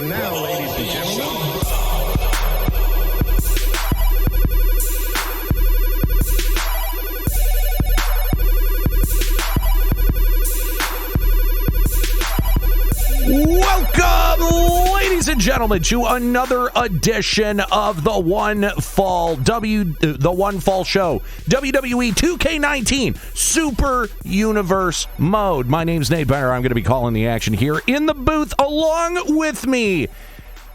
And now, ladies and gentlemen, welcome, ladies and gentlemen, to another edition of the One Fall Show, WWE 2k19 Super Universe Mode. My name's Nate Benner. I'm going to be calling the action here in the booth along with me.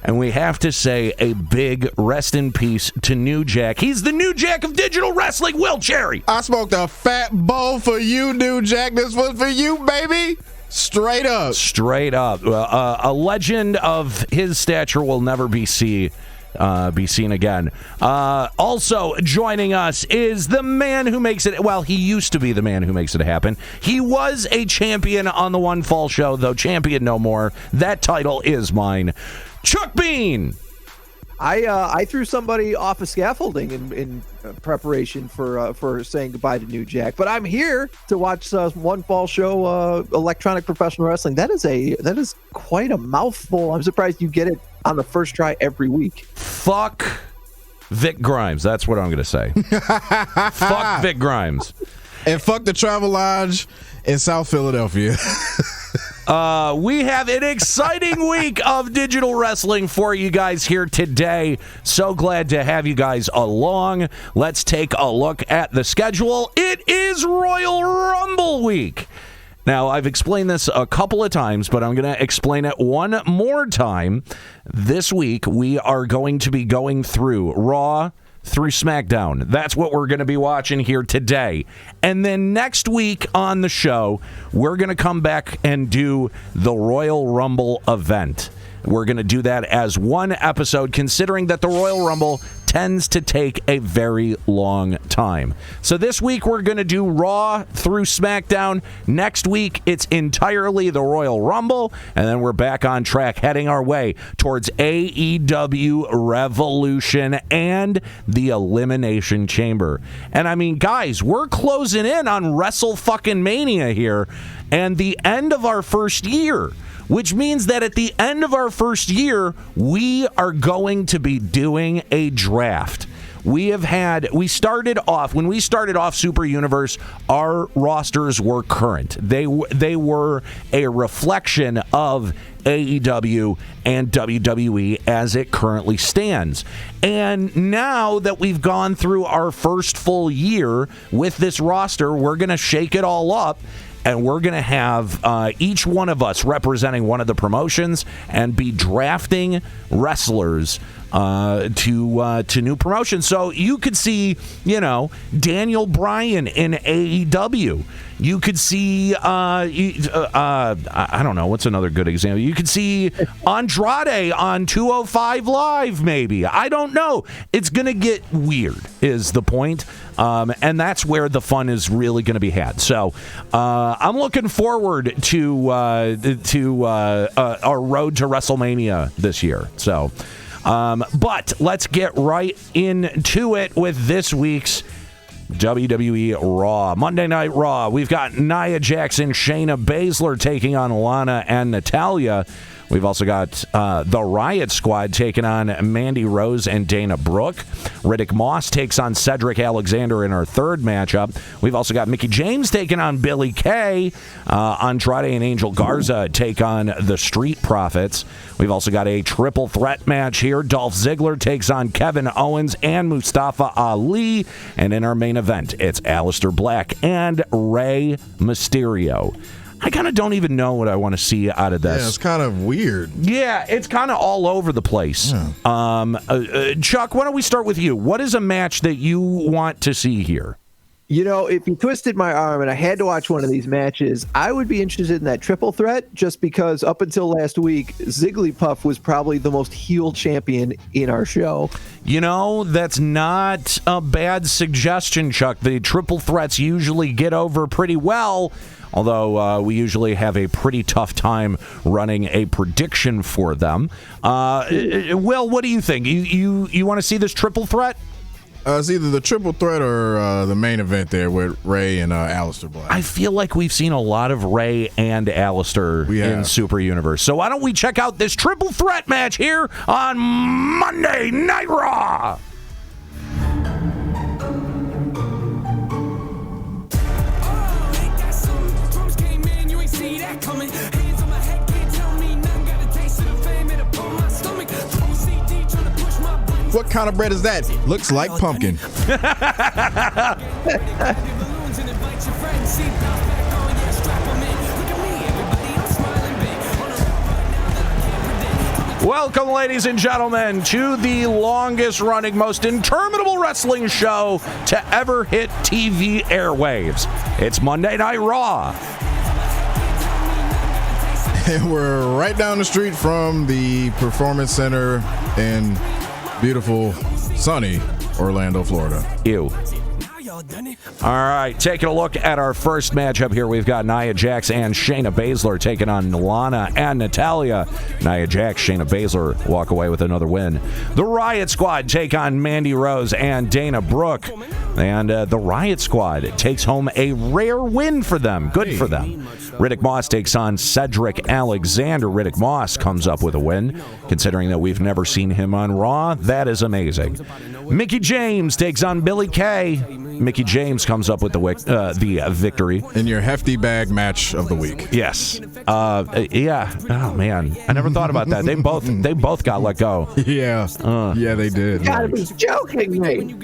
And we have to say a big rest in peace to New Jack. He's the New Jack of digital wrestling, Will Cherry. I smoked a fat bowl for you, New Jack. This was for you, baby. Straight up. Straight up. A legend of his stature will never be seen again. Also joining us is the man who makes it, well, he used to be the man who makes it happen. He was a champion on the One Fall Show, though champion no more. That title is mine. Chuck Bean. I threw somebody off a scaffolding in preparation for saying goodbye to New Jack, but I'm here to watch One Fall Show electronic professional wrestling. That is quite a mouthful. I'm surprised you get it on the first try every week. Fuck Vic Grimes. That's what I'm going to say. Fuck Vic Grimes. And fuck the Travel Lodge in South Philadelphia. We have an exciting week of digital wrestling for you guys here today. So glad to have you guys along. Let's take a look at the schedule. It is Royal Rumble week. Now, I've explained this a couple of times, but I'm going to explain it one more time. This week, we are going to be going through Raw through Smackdown. That's what we're going to be watching here today. And then next week on the show, we're going to come back and do the Royal Rumble event. We're going to do that as one episode, considering that the Royal Rumble tends to take a very long time. So this week, we're going to do Raw through Smackdown. Next week, it's entirely the Royal Rumble. And then we're back on track, heading our way towards AEW Revolution and the Elimination Chamber. And I mean, guys, we're closing in on WrestleFucking-Mania here and the end of our first year, which means that at the end of our first year, we are going to be doing a draft. When we started off Super Universe, our rosters were current. They were a reflection of AEW and WWE as it currently stands. And now that we've gone through our first full year with this roster, we're going to shake it all up. And we're going to have each one of us representing one of the promotions and be drafting wrestlers to new promotions. So you could see, Daniel Bryan in AEW. You could see, I don't know, what's another good example? You could see Andrade on 205 Live, maybe. I don't know. It's going to get weird, is the point. And that's where the fun is really going to be had. So I'm looking forward to our road to WrestleMania this year. So, but let's get right into it with this week's WWE Raw. Monday Night Raw. We've got Nia Jax, Shayna Baszler taking on Lana and Natalya. We've also got the Riot Squad taking on Mandy Rose and Dana Brooke. Riddick Moss takes on Cedric Alexander in our third matchup. We've also got Mickie James taking on Billie Kay. Andrade and Angel Garza take on the Street Profits. We've also got a triple threat match here. Dolph Ziggler takes on Kevin Owens and Mustafa Ali. And in our main event, it's Aleister Black and Rey Mysterio. I kind of don't even know what I want to see out of this. Yeah, it's kind of weird. Yeah, it's kind of all over the place. Yeah. Chuck, why don't we start with you? What is a match that you want to see here? If you twisted my arm and I had to watch one of these matches, I would be interested in that triple threat just because up until last week, Zigglypuff was probably the most heel champion in our show. That's not a bad suggestion, Chuck. The triple threats usually get over pretty well. Although we usually have a pretty tough time running a prediction for them. Will, what do you think? You want to see this triple threat? It's either the triple threat or the main event there with Ray and Aleister Black. I feel like we've seen a lot of Ray and Aleister in Super Universe. So why don't we check out this triple threat match here on Monday Night Raw? What kind of bread is that? Looks like pumpkin. Welcome, ladies and gentlemen, to the longest running, most interminable wrestling show to ever hit TV airwaves. It's Monday Night Raw. And we're right down the street from the Performance Center in beautiful, sunny Orlando, Florida. Ew. All right, taking a look at our first matchup here. We've got Nia Jax and Shayna Baszler taking on Lana and Natalya. Nia Jax, Shayna Baszler walk away with another win. The Riot Squad take on Mandy Rose and Dana Brooke. And the Riot Squad takes home a rare win for them. Good for them. Riddick Moss takes on Cedric Alexander. Riddick Moss comes up with a win. Considering that we've never seen him on Raw, that is amazing. Mickie James takes on Billie Kay. Mickie James comes up with the victory. In your hefty bag match of the week. Yes. Yeah. Oh, man. I never thought about that. They both got let go. Yeah. Yeah, they did. You gotta be joking me.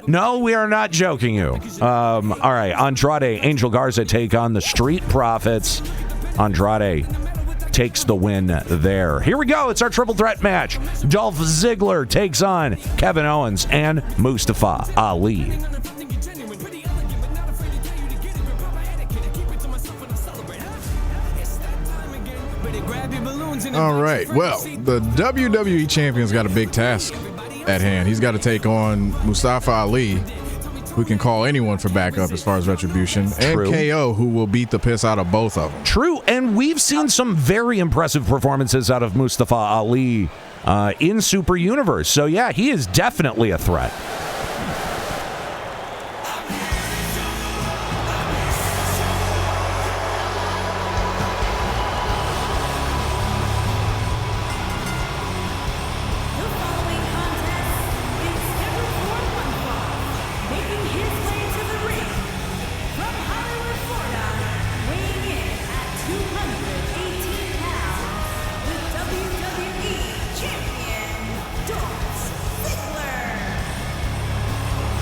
No, we are not joking you. All right. Andrade, Angel Garza take on the Street Profits. Andrade takes the win there. Here we go. It's our triple threat match. Dolph Ziggler takes on Kevin Owens and Mustafa Ali. All right. Well, the WWE champion's got a big task at hand. He's got to take on Mustafa Ali, who can call anyone for backup as far as retribution, and KO, who will beat the piss out of both of them. True, and we've seen some very impressive performances out of Mustafa Ali in Super Universe. So, yeah, he is definitely a threat.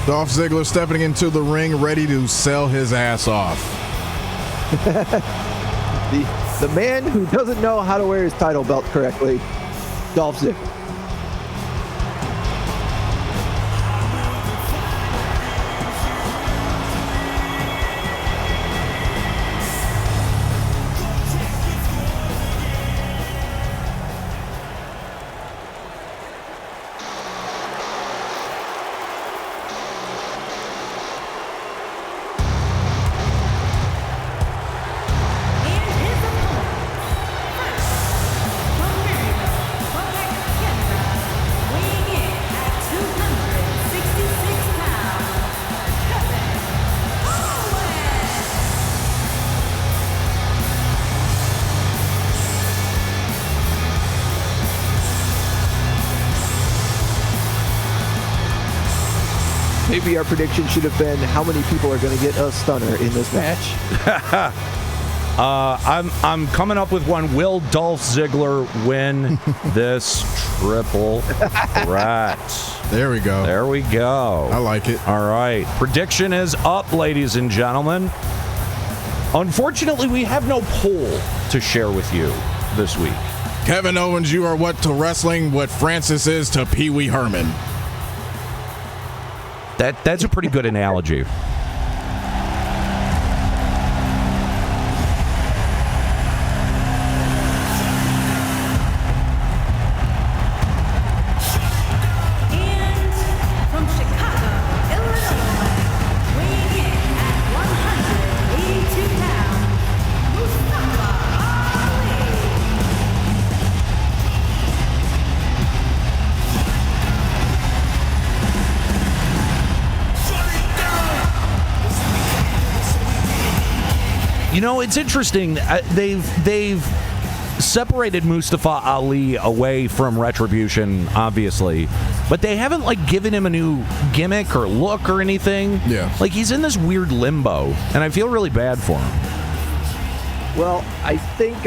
Dolph Ziggler stepping into the ring, ready to sell his ass off. the man who doesn't know how to wear his title belt correctly, Dolph Ziggler. Maybe our prediction should have been how many people are going to get a stunner in this match. I'm coming up with one. Will Dolph Ziggler win this triple threat? There we go. There we go. I like it. All right. Prediction is up, ladies and gentlemen. Unfortunately, we have no poll to share with you this week. Kevin Owens, you are what to wrestling what Francis is to Pee Wee Herman. That's a pretty good analogy. You know, it's interesting. They've separated Mustafa Ali away from Retribution, obviously, but they haven't like given him a new gimmick or look or anything. Yeah, like he's in this weird limbo, and I feel really bad for him. Well, I think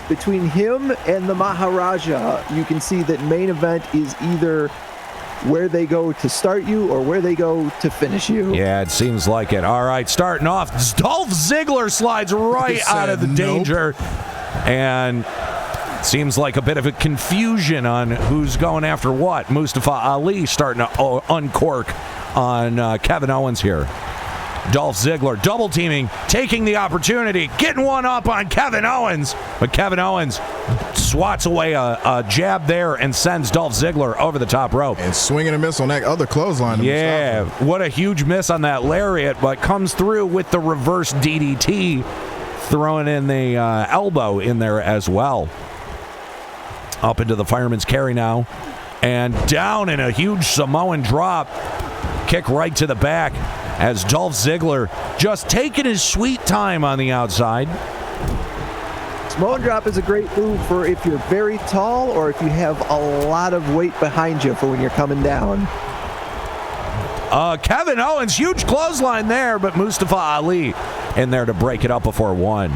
between him and the Maharaja, you can see that main event is either where they go to start you or where they go to finish you. Yeah, it seems like it. All right, starting off, Dolph Ziggler slides right out of the danger, and seems like a bit of a confusion on who's going after what. Mustafa Ali starting to uncork on Kevin Owens here. Dolph Ziggler double teaming, taking the opportunity, getting one up on Kevin Owens, but Kevin Owens swats away a jab there and sends Dolph Ziggler over the top rope. And swinging a miss on that other clothesline. Yeah, what a huge miss on that lariat, but comes through with the reverse DDT, throwing in the elbow in there as well. Up into the fireman's carry now, and down in a huge Samoan drop. Kick right to the back as Dolph Ziggler just taking his sweet time on the outside. Samoan drop is a great move for if you're very tall or if you have a lot of weight behind you for when you're coming down. Kevin Owens, huge clothesline there, but Mustafa Ali in there to break it up before one.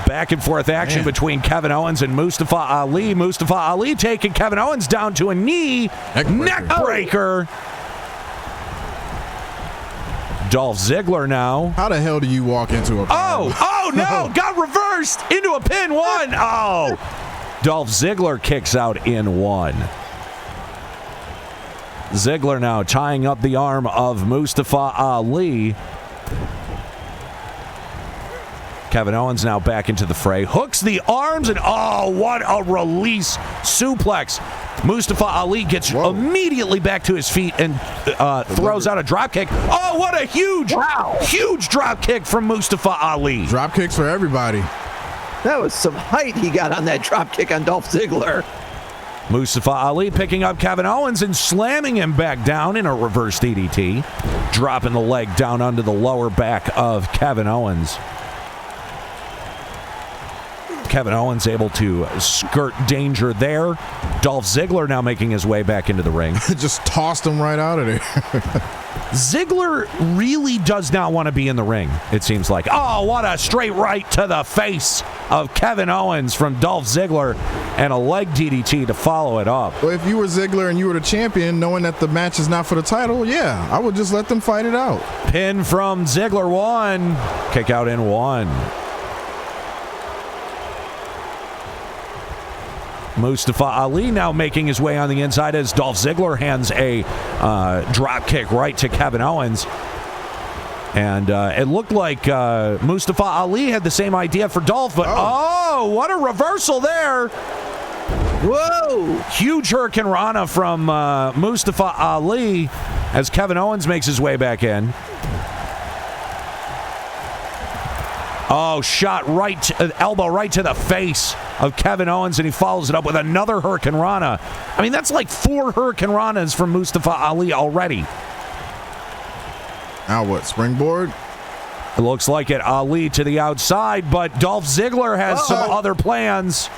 Back and forth action between Kevin Owens and Mustafa Ali. Mustafa Ali taking Kevin Owens down to a knee. Neck breaker. Dolph Ziggler now. How the hell do you walk into a pin? Oh no, got reversed into a pin one. Oh, Dolph Ziggler kicks out in one. Ziggler now tying up the arm of Mustafa Ali. Kevin Owens now back into the fray. Hooks the arms and oh, what a release suplex. Mustafa Ali gets immediately back to his feet and throws out a drop kick. Oh, what a huge drop kick from Mustafa Ali. Drop kicks for everybody. That was some height he got on that drop kick on Dolph Ziggler. Mustafa Ali picking up Kevin Owens and slamming him back down in a reverse DDT. Dropping the leg down onto the lower back of Kevin Owens. Kevin Owens able to skirt danger there. Dolph Ziggler now making his way back into the ring. Just tossed him right out of there. Ziggler really does not want to be in the ring, it seems like. Oh, what a straight right to the face of Kevin Owens from Dolph Ziggler and a leg DDT to follow it up. Well, if you were Ziggler and you were the champion, knowing that the match is not for the title, yeah, I would just let them fight it out. Pin from Ziggler, one. Kick out in one. Mustafa Ali now making his way on the inside as Dolph Ziggler hands a drop kick right to Kevin Owens. And it looked like Mustafa Ali had the same idea for Dolph, but what a reversal there. Whoa! Huge Hurricane Rana from Mustafa Ali as Kevin Owens makes his way back in. Oh, shot right, elbow right to the face of Kevin Owens, and he follows it up with another Hurricane Rana. I mean, that's like 4 Hurricane Ranas from Mustafa Ali already. Now what, springboard? It looks like it. Ali to the outside, but Dolph Ziggler has some other plans.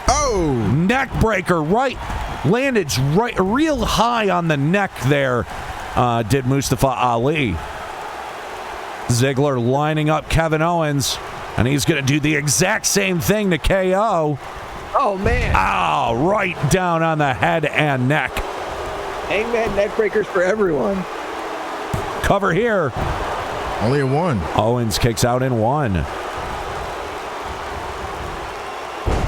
Oh! Neck breaker, right, landed right, real high on the neck there, did Mustafa Ali. Ziggler lining up Kevin Owens, and he's going to do the exact same thing to KO. Oh, man. Oh, right down on the head and neck. Hangman neck breakers for everyone. Cover here. Only a one. Owens kicks out in one.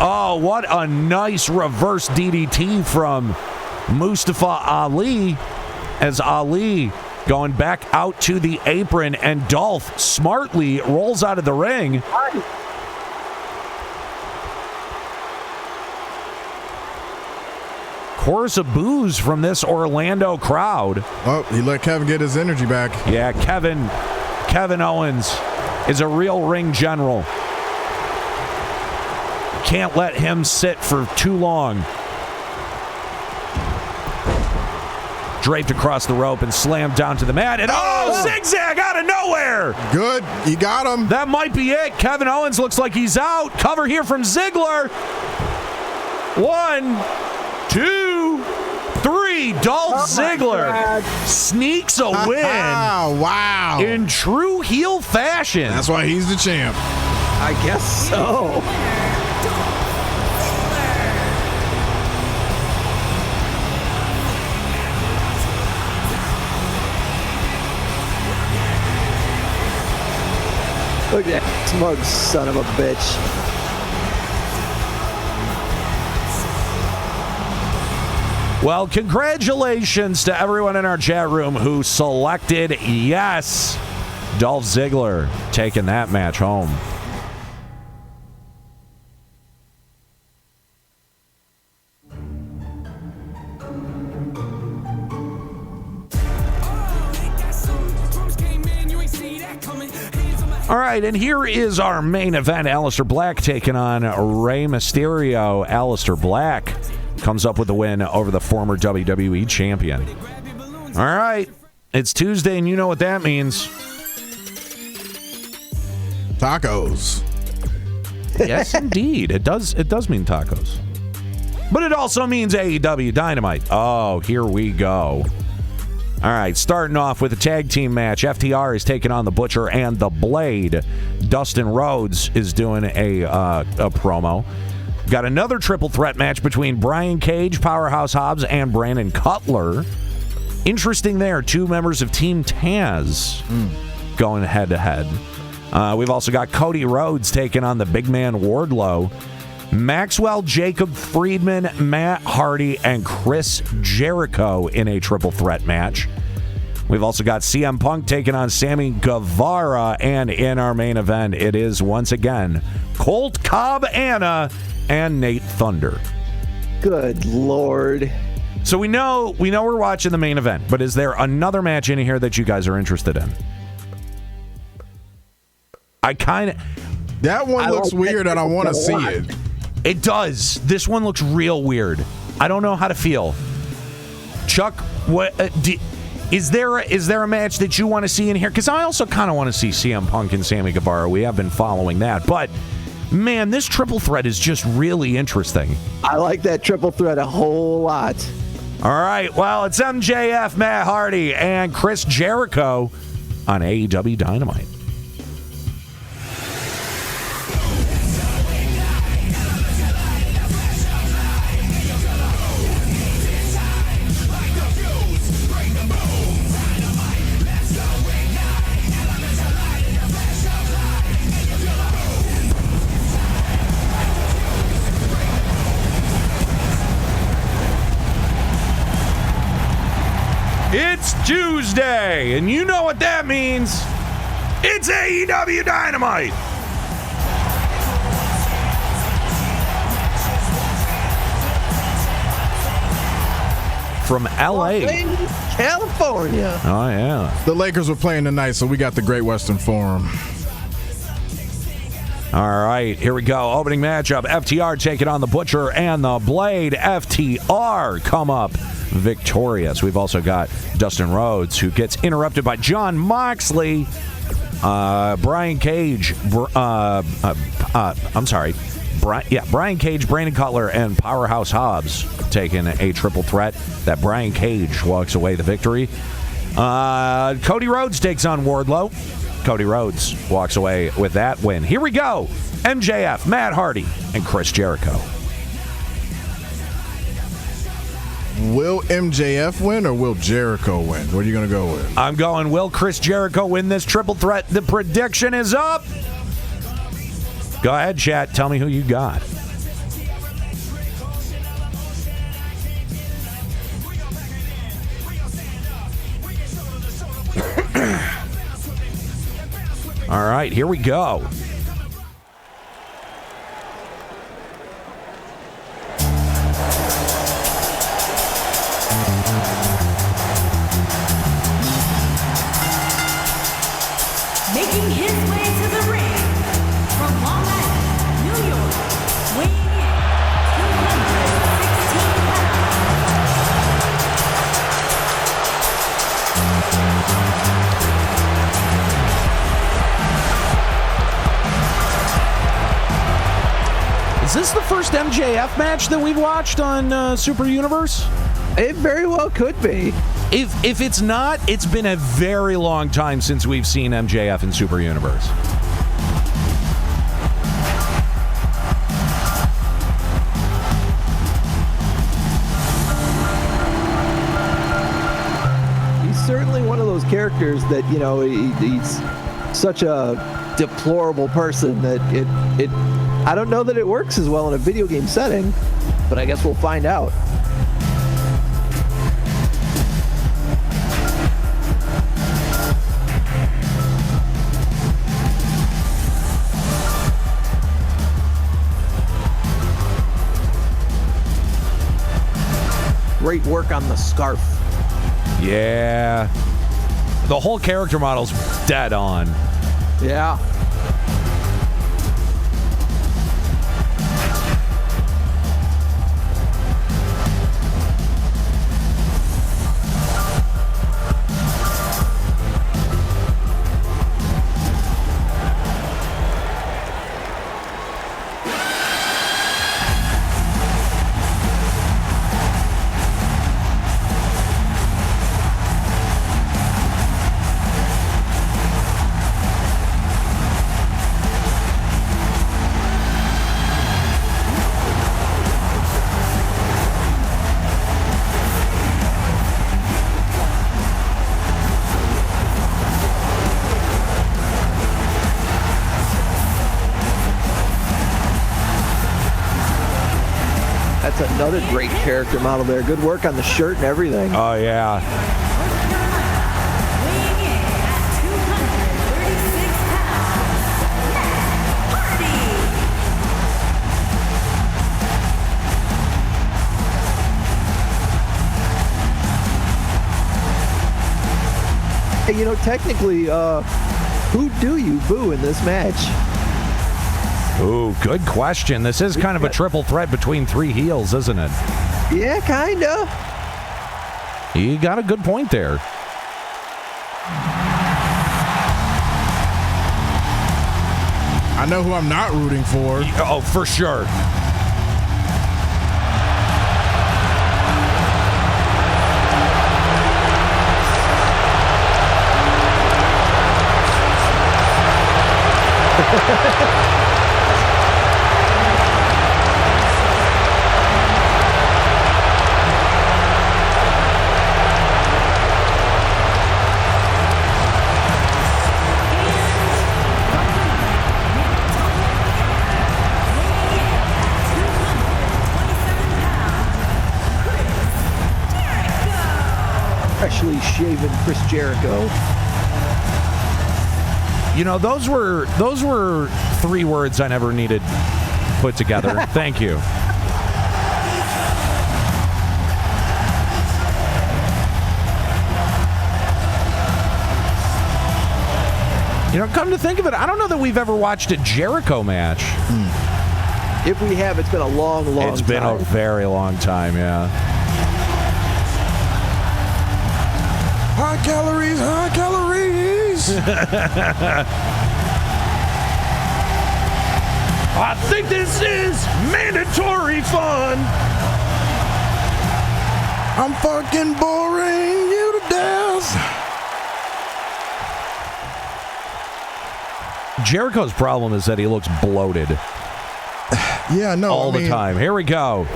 Oh, what a nice reverse DDT from Mustafa Ali as Ali going back out to the apron, and Dolph smartly rolls out of the ring. Chorus of boos from this Orlando crowd. Oh, he let Kevin get his energy back. Yeah, Kevin Owens is a real ring general. Can't let him sit for too long. draped across the rope and slammed down to the mat. And zigzag out of nowhere. Good. You got him. That might be it. Kevin Owens looks like he's out. Cover here from Ziggler. 1, 2, 3. Dolph Ziggler sneaks a win. Wow. In true heel fashion. That's why he's the champ. I guess so. Look at that smug son of a bitch. Well, congratulations to everyone in our chat room who selected yes. Dolph Ziggler taking that match home. All right, and here is our main event. Aleister Black taking on Rey Mysterio. Aleister Black comes up with the win over the former WWE champion. All right, it's Tuesday, and you know what that means. Tacos. Yes, indeed. It does mean tacos. But it also means AEW Dynamite. Oh, here we go. All right, starting off with a tag team match. FTR is taking on the Butcher and the Blade. Dustin Rhodes is doing a promo. Got another triple threat match between Brian Cage, Powerhouse Hobbs, and Brandon Cutler. Interesting there, 2 members of Team Taz going head to head. We've also got Cody Rhodes taking on the big man Wardlow. Maxwell, Jacob Friedman, Matt Hardy, and Chris Jericho in a triple threat match. We've also got CM Punk taking on Sammy Guevara, and in our main event, it is once again Colt Cabana and Nate Thunder. Good Lord. So we know we're watching the main event, but is there another match in here that you guys are interested in? That one looks weird, and I want to see it. It does. This one looks real weird. I don't know how to feel. Chuck, what is there a match that you want to see in here? Because I also kind of want to see CM Punk and Sammy Guevara. We have been following that, but man, this triple threat is just really interesting. I like that triple threat a whole lot. All right, well, it's MJF, Matt Hardy, and Chris Jericho on AEW Dynamite. It's Tuesday, and you know what that means. It's AEW Dynamite. From LA, California. Oh, yeah. The Lakers were playing tonight, so we got the Great Western Forum. All right, here we go. Opening matchup, FTR taking on the Butcher and the Blade. FTR come up victorious. We've also got Dustin Rhodes, who gets interrupted by Jon Moxley. Brian Cage, Brian Cage, Brandon Cutler, and Powerhouse Hobbs taking a triple threat. That Brian Cage walks away the victory. Cody Rhodes takes on Wardlow. Cody Rhodes walks away with that win. Here we go. MJF, Matt Hardy, and Chris Jericho. Will MJF win or will Jericho win? What are you going to go with? I'm going, will Chris Jericho win this triple threat? The prediction is up. Go ahead, chat. Tell me who you got. All right, here we go. Making his way to the ring from Long Island, New York, weighing in 216 pounds, Is this the first MJF match that we've watched on Super Universe? It very well could be. If it's not, it's been a very long time since we've seen MJF in Super Universe. He's certainly one of those characters that, you know, he's such a deplorable person that it I don't know that it works as well in a video game setting, but I guess we'll find out. Great work on the scarf. Yeah. The whole character model's dead on. Yeah. That's another great character model there. Good work on the shirt and everything. Oh, yeah. Weighing in at 236 pounds, Matt Hardy. Hey, you know, technically, who do you boo in this match? Ooh, good question. This is kind of a triple threat between three heels, isn't it? Yeah, kinda. You got a good point there. I know who I'm not rooting for. Oh, for sure. Freshly shaven Chris Jericho. You know, those were three words I never needed put together. Thank you. You know, come to think of it, I don't know that we've ever watched a Jericho match. If we have, it's been a long time. It's been a very long time, yeah. High calories, high calories. I think this is mandatory fun. I'm fucking boring you to death. Jericho's problem is that he looks bloated Yeah, no. all the time. Here we go.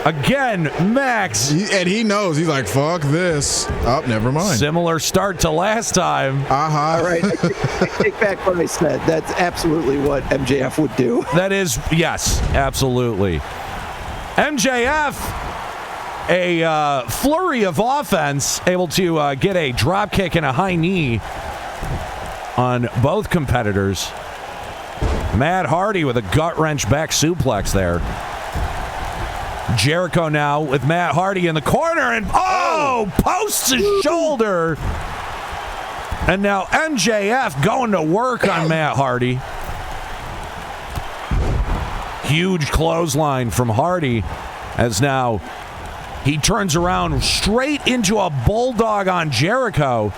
Again, Max. And he knows. He's like, fuck this. Oh, never mind. Similar start to last time. Uh-huh. All right, I take back what I said. That's absolutely what MJF would do. That is, yes, absolutely. MJF, a flurry of offense, able to get a drop kick and a high knee on both competitors. Matt Hardy with a gut-wrench back suplex there. Jericho now with Matt Hardy in the corner and posts his shoulder. And now MJF going to work on Matt Hardy. Huge clothesline from Hardy as now he turns around straight into a bulldog on Jericho.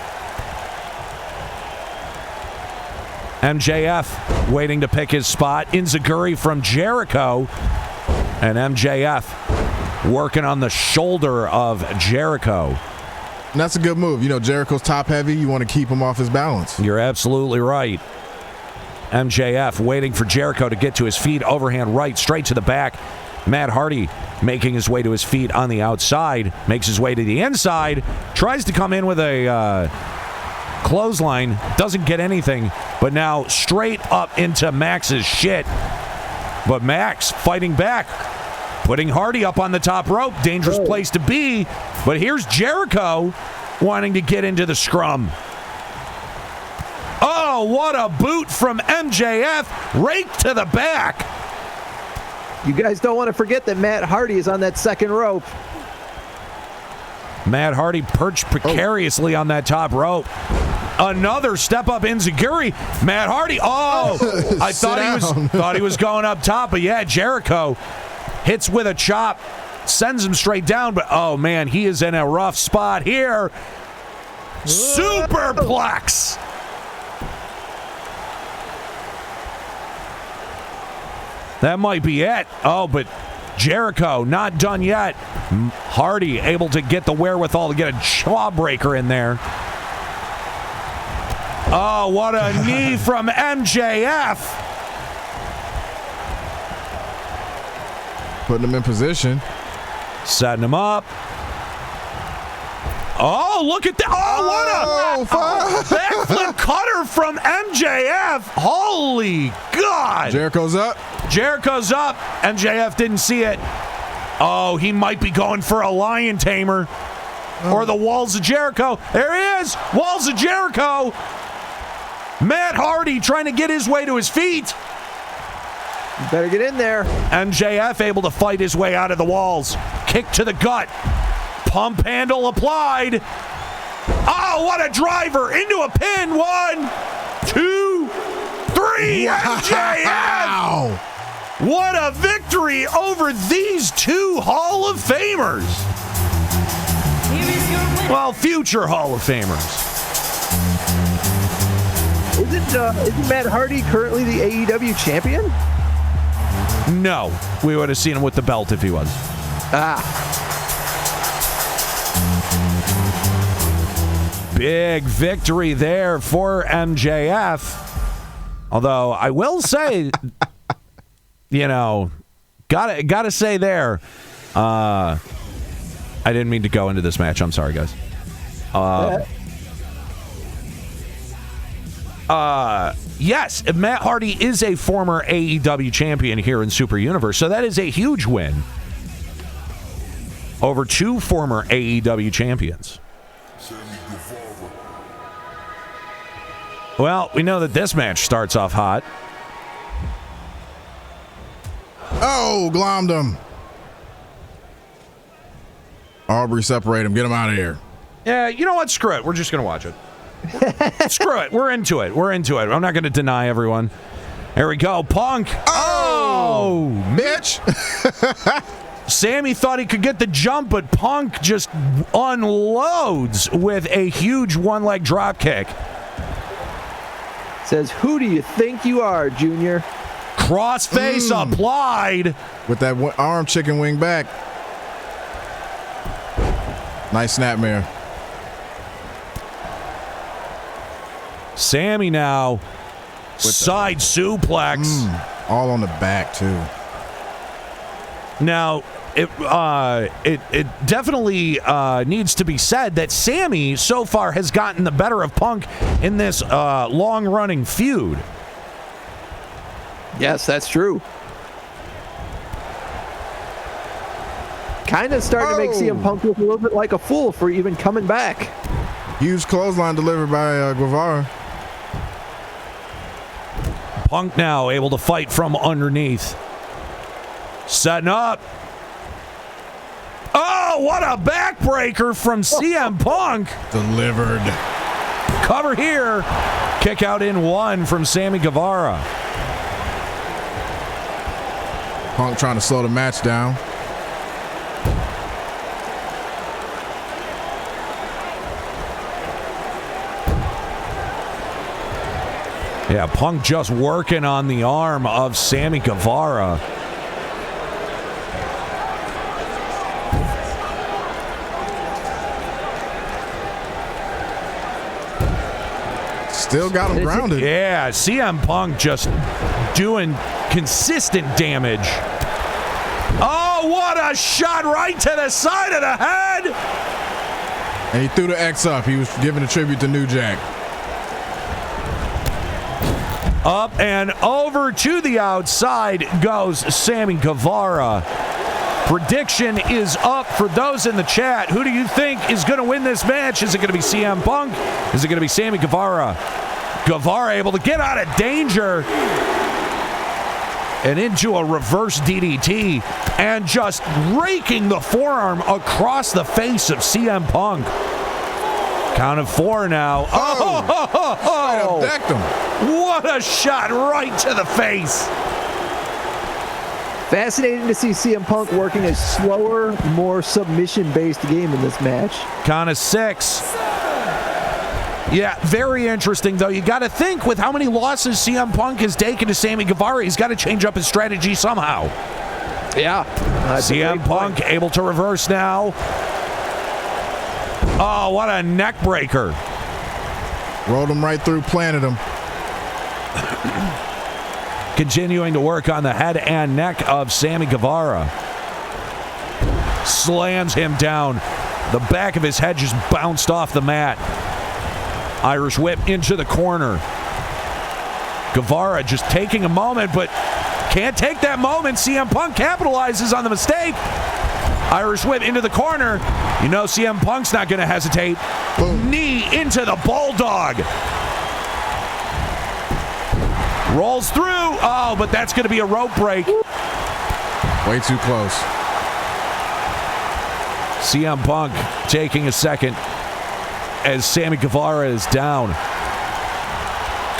MJF waiting to pick his spot. Enziguri from Jericho. And MJF working on the shoulder of Jericho. And that's a good move. You know, Jericho's top heavy. You want to keep him off his balance. You're absolutely right. MJF waiting for Jericho to get to his feet. Overhand right, straight to the back. Matt Hardy making his way to his feet on the outside. Makes his way to the inside. Tries to come in with a clothesline. Doesn't get anything. But now straight up into Max's shit. But Max fighting back. Putting Hardy up on the top rope. Dangerous place to be. But here's Jericho wanting to get into the scrum. Oh, what a boot from MJF. Rake to the back. You guys don't want to forget that Matt Hardy is on that second rope. Matt Hardy perched precariously on that top rope. Another step up Enziguri. Matt Hardy. Oh, I thought he was going up top, but yeah, Jericho hits with a chop, sends him straight down. But oh man, he is in a rough spot here. Superplex. That might be it. Oh, but Jericho not done yet. Hardy able to get the wherewithal to get a jawbreaker in there. Oh, what a knee from MJF. Putting him in position. Setting him up. Oh, look at that. Oh, what a backflip cutter from MJF. Holy God. Jericho's up. Jericho's up. MJF didn't see it. Oh, he might be going for a lion tamer. Or the walls of Jericho. There he is. Walls of Jericho. Matt Hardy trying to get his way to his feet. You better get in there. MJF able to fight his way out of the walls. Kick to the gut. Pump handle applied. Oh, what a driver. Into a pin. 1, 2, 3. Wow. MJF. What a victory over these two Hall of Famers. Here is your winner. Well, future Hall of Famers. Isn't Matt Hardy currently the AEW champion? No. We would have seen him with the belt if he was. Big victory there for MJF. Although I will say, gotta say there, I didn't mean to go into this match. I'm sorry, guys. Yes, Matt Hardy is a former AEW champion here in Super Universe, so that is a huge win over two former AEW champions. Well, we know that this match starts off hot. Oh, glommed him. Aubrey, separate him. Get him out of here. Yeah, you know what? Screw it. We're just going to watch it. Screw it. We're into it. I'm not going to deny everyone. Here we go. Punk. Oh, Mitch. Sammy thought he could get the jump, but Punk just unloads with a huge one-leg drop kick. Says, who do you think you are, Junior? Crossface applied. With that arm chicken wing back. Nice snapmare. Sammy now. Side suplex. All on the back, too. Now, it definitely needs to be said that Sammy so far has gotten the better of Punk in this long-running feud. Yes, that's true. Kind of starting to make CM Punk look a little bit like a fool for even coming back. Huge clothesline delivered by Guevara. Punk now able to fight from underneath. Setting up. Oh, what a backbreaker from CM Punk. Delivered. Cover here. Kick out in one from Sammy Guevara. Punk trying to slow the match down. Yeah, Punk just working on the arm of Sammy Guevara. Still got him grounded. Yeah, CM Punk just doing consistent damage. Oh, what a shot right to the side of the head. And he threw the X up. He was giving a tribute to New Jack. Up and over to the outside goes Sammy Guevara. Prediction is up for those in the chat. Who do you think is going to win this match? Is it going to be CM Punk? Is it going to be Sammy Guevara? Guevara able to get out of danger and into a reverse DDT and just raking the forearm across the face of CM Punk. Count of 4 now. Oh! Straight up decked him. What a shot right to the face. Fascinating to see CM Punk working a slower, more submission-based game in this match. Count of 6. Yeah, very interesting, though. You got to think with how many losses CM Punk has taken to Sammy Guevara, he's got to change up his strategy somehow. Yeah. CM Punk able to reverse now. Oh, what a neck breaker. Rolled him right through, planted him. Continuing to work on the head and neck of Sammy Guevara. Slams him down. The back of his head just bounced off the mat. Irish whip into the corner. Guevara just taking a moment, but can't take that moment. CM Punk capitalizes on the mistake. Irish whip into the corner. You know CM Punk's not going to hesitate. Boom. Knee into the bulldog. Rolls through. Oh, but that's going to be a rope break. Way too close. CM Punk taking a second as Sammy Guevara is down.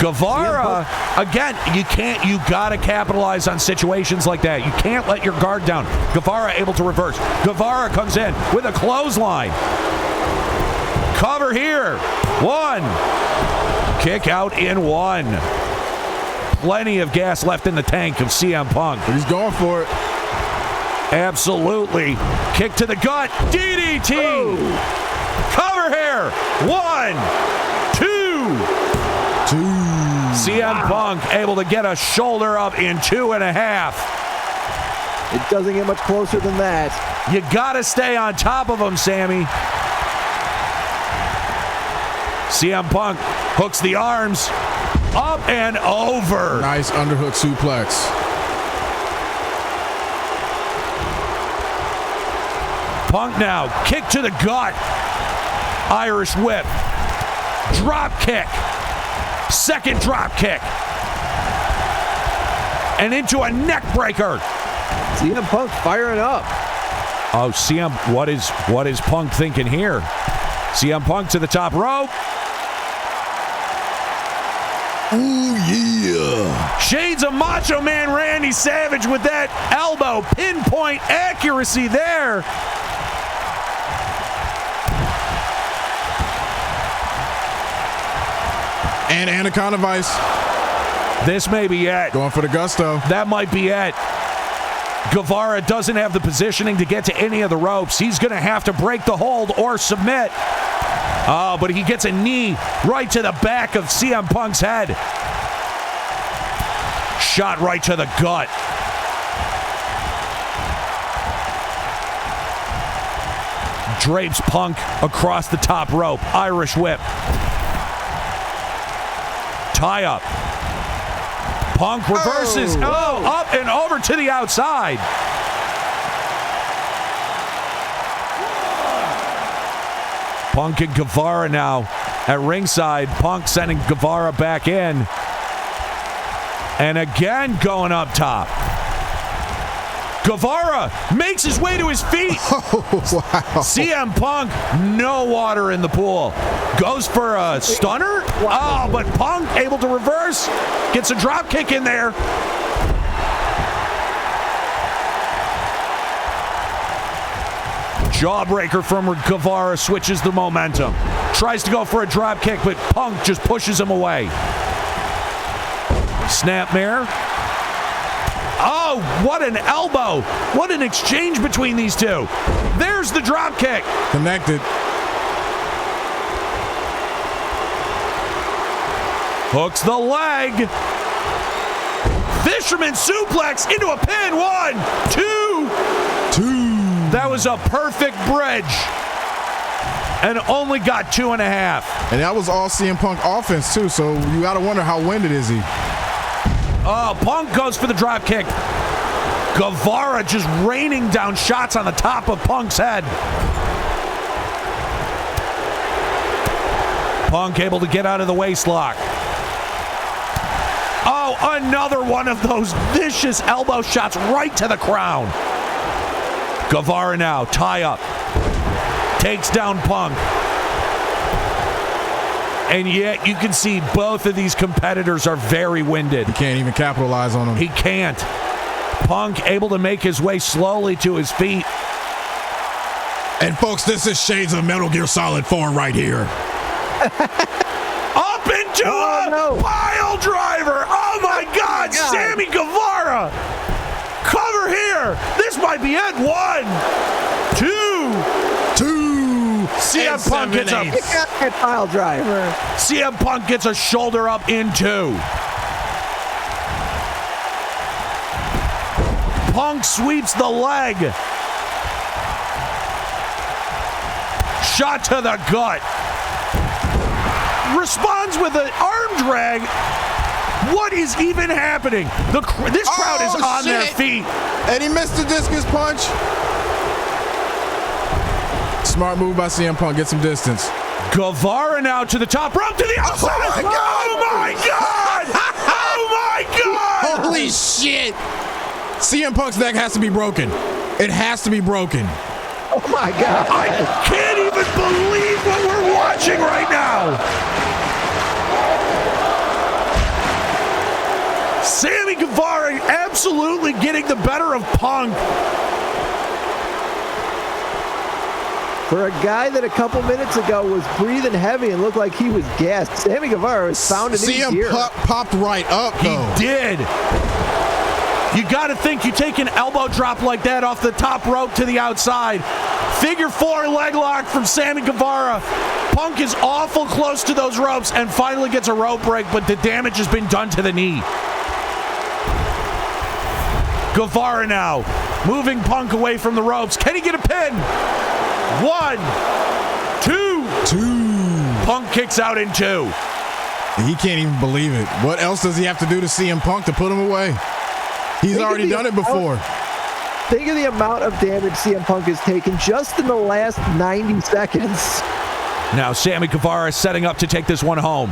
Guevara, again, you got to capitalize on situations like that. You can't let your guard down. Guevara able to reverse. Guevara comes in with a clothesline. Cover here. 1. Kick out in 1. Plenty of gas left in the tank of CM Punk. But he's going for it. Absolutely. Kick to the gut. DDT. Oh. Cover here. 1, 2. CM Punk able to get a shoulder up in 2.5. It doesn't get much closer than that. You got to stay on top of him, Sammy. CM Punk hooks the arms. Up and over. Nice underhook suplex. Punk now. Kick to the gut. Irish whip. Drop kick. Second drop kick. And into a neck breaker. CM Punk firing up. Oh, CM, what is Punk thinking here? CM Punk to the top rope. Ooh, yeah. Shades of Macho Man Randy Savage with that elbow. Pinpoint accuracy there. And Anaconda Vice. This may be it. Going for the gusto. That might be it. Guevara doesn't have the positioning to get to any of the ropes. He's going to have to break the hold or submit. Oh, but he gets a knee right to the back of CM Punk's head. Shot right to the gut. Drapes Punk across the top rope. Irish whip. Tie up. Punk reverses. Oh, up and over to the outside. Punk and Guevara now at ringside. Punk sending Guevara back in. And again going up top. Guevara makes his way to his feet. Oh, wow. CM Punk, no water in the pool. Goes for a stunner. Oh, but Punk able to reverse. Gets a drop kick in there. Jawbreaker from Guevara switches the momentum. Tries to go for a drop kick, but Punk just pushes him away. Snapmare. Oh, what an elbow. What an exchange between these two. There's the drop kick. Connected. Hooks the leg. Fisherman suplex into a pin. 1, 2. That was a perfect bridge. And only got 2.5. And that was all CM Punk offense, too, so you got to wonder how winded is he. Oh, Punk goes for the drop kick. Guevara just raining down shots on the top of Punk's head. Punk able to get out of the waistlock. Oh, another one of those vicious elbow shots right to the crown. Guevara now, tie up. Takes down Punk. And yet you can see both of these competitors are very winded. He can't even capitalize on them. He can't. Punk able to make his way slowly to his feet. And folks, this is shades of Metal Gear Solid 4 right here. Up into a pile driver. Oh my God, Sammy Guevara. Cover here. This might be it. 1, 2. CM Punk gets a pile driver. CM Punk gets a shoulder up in 2. Punk sweeps the leg. Shot to the gut. Responds with an arm drag. What is even happening? This crowd is on their feet. And he missed the discus punch. Smart move by CM Punk. Get some distance. Guevara now to the top rope to the outside. Oh my God! Oh my God! Holy shit! CM Punk's neck has to be broken. It has to be broken. Oh my God! I can't even believe what we're watching right now. Sammy Guevara absolutely getting the better of Punk. For a guy that a couple minutes ago was breathing heavy and looked like he was gassed, Sammy Guevara has found a new gear. CM popped right up, though. He did. You got to think you take an elbow drop like that off the top rope to the outside. Figure 4 leg lock from Sammy Guevara. Punk is awful close to those ropes and finally gets a rope break, but the damage has been done to the knee. Guevara now moving Punk away from the ropes. Can he get a pin? 1, 2. Punk kicks out in 2. He can't even believe it. What else does he have to do to CM Punk to put him away? He's already done it before. Think of the amount of damage CM Punk has taken just in the last 90 seconds. Now Sammy Guevara is setting up to take this one home.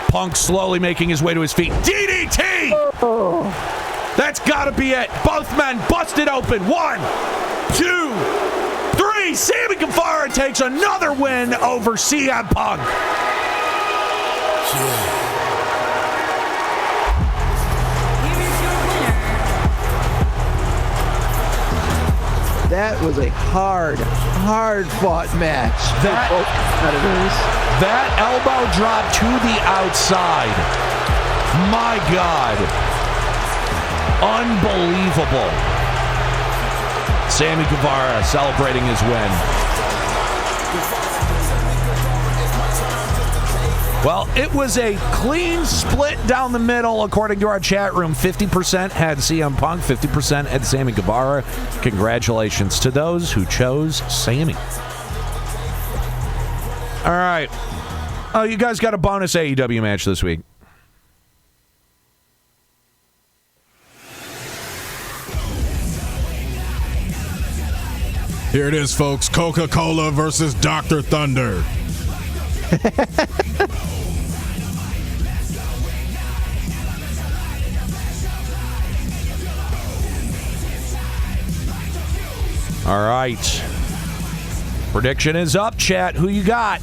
Punk slowly making his way to his feet. DDT! Oh. That's got to be it. Both men busted open. 1, 2, 3. Sammy Guevara takes another win over CM Punk. That was a hard-fought match. That elbow drop to the outside. My God. Unbelievable. Sammy Guevara celebrating his win. Well, it was a clean split down the middle, according to our chat room. 50% had CM Punk, 50% had Sammy Guevara. Congratulations to those who chose Sammy. All right. Oh, you guys got a bonus AEW match this week. Here it is, folks. Coca-Cola versus Dr. Thunder. All right. Prediction is up, chat. Who you got?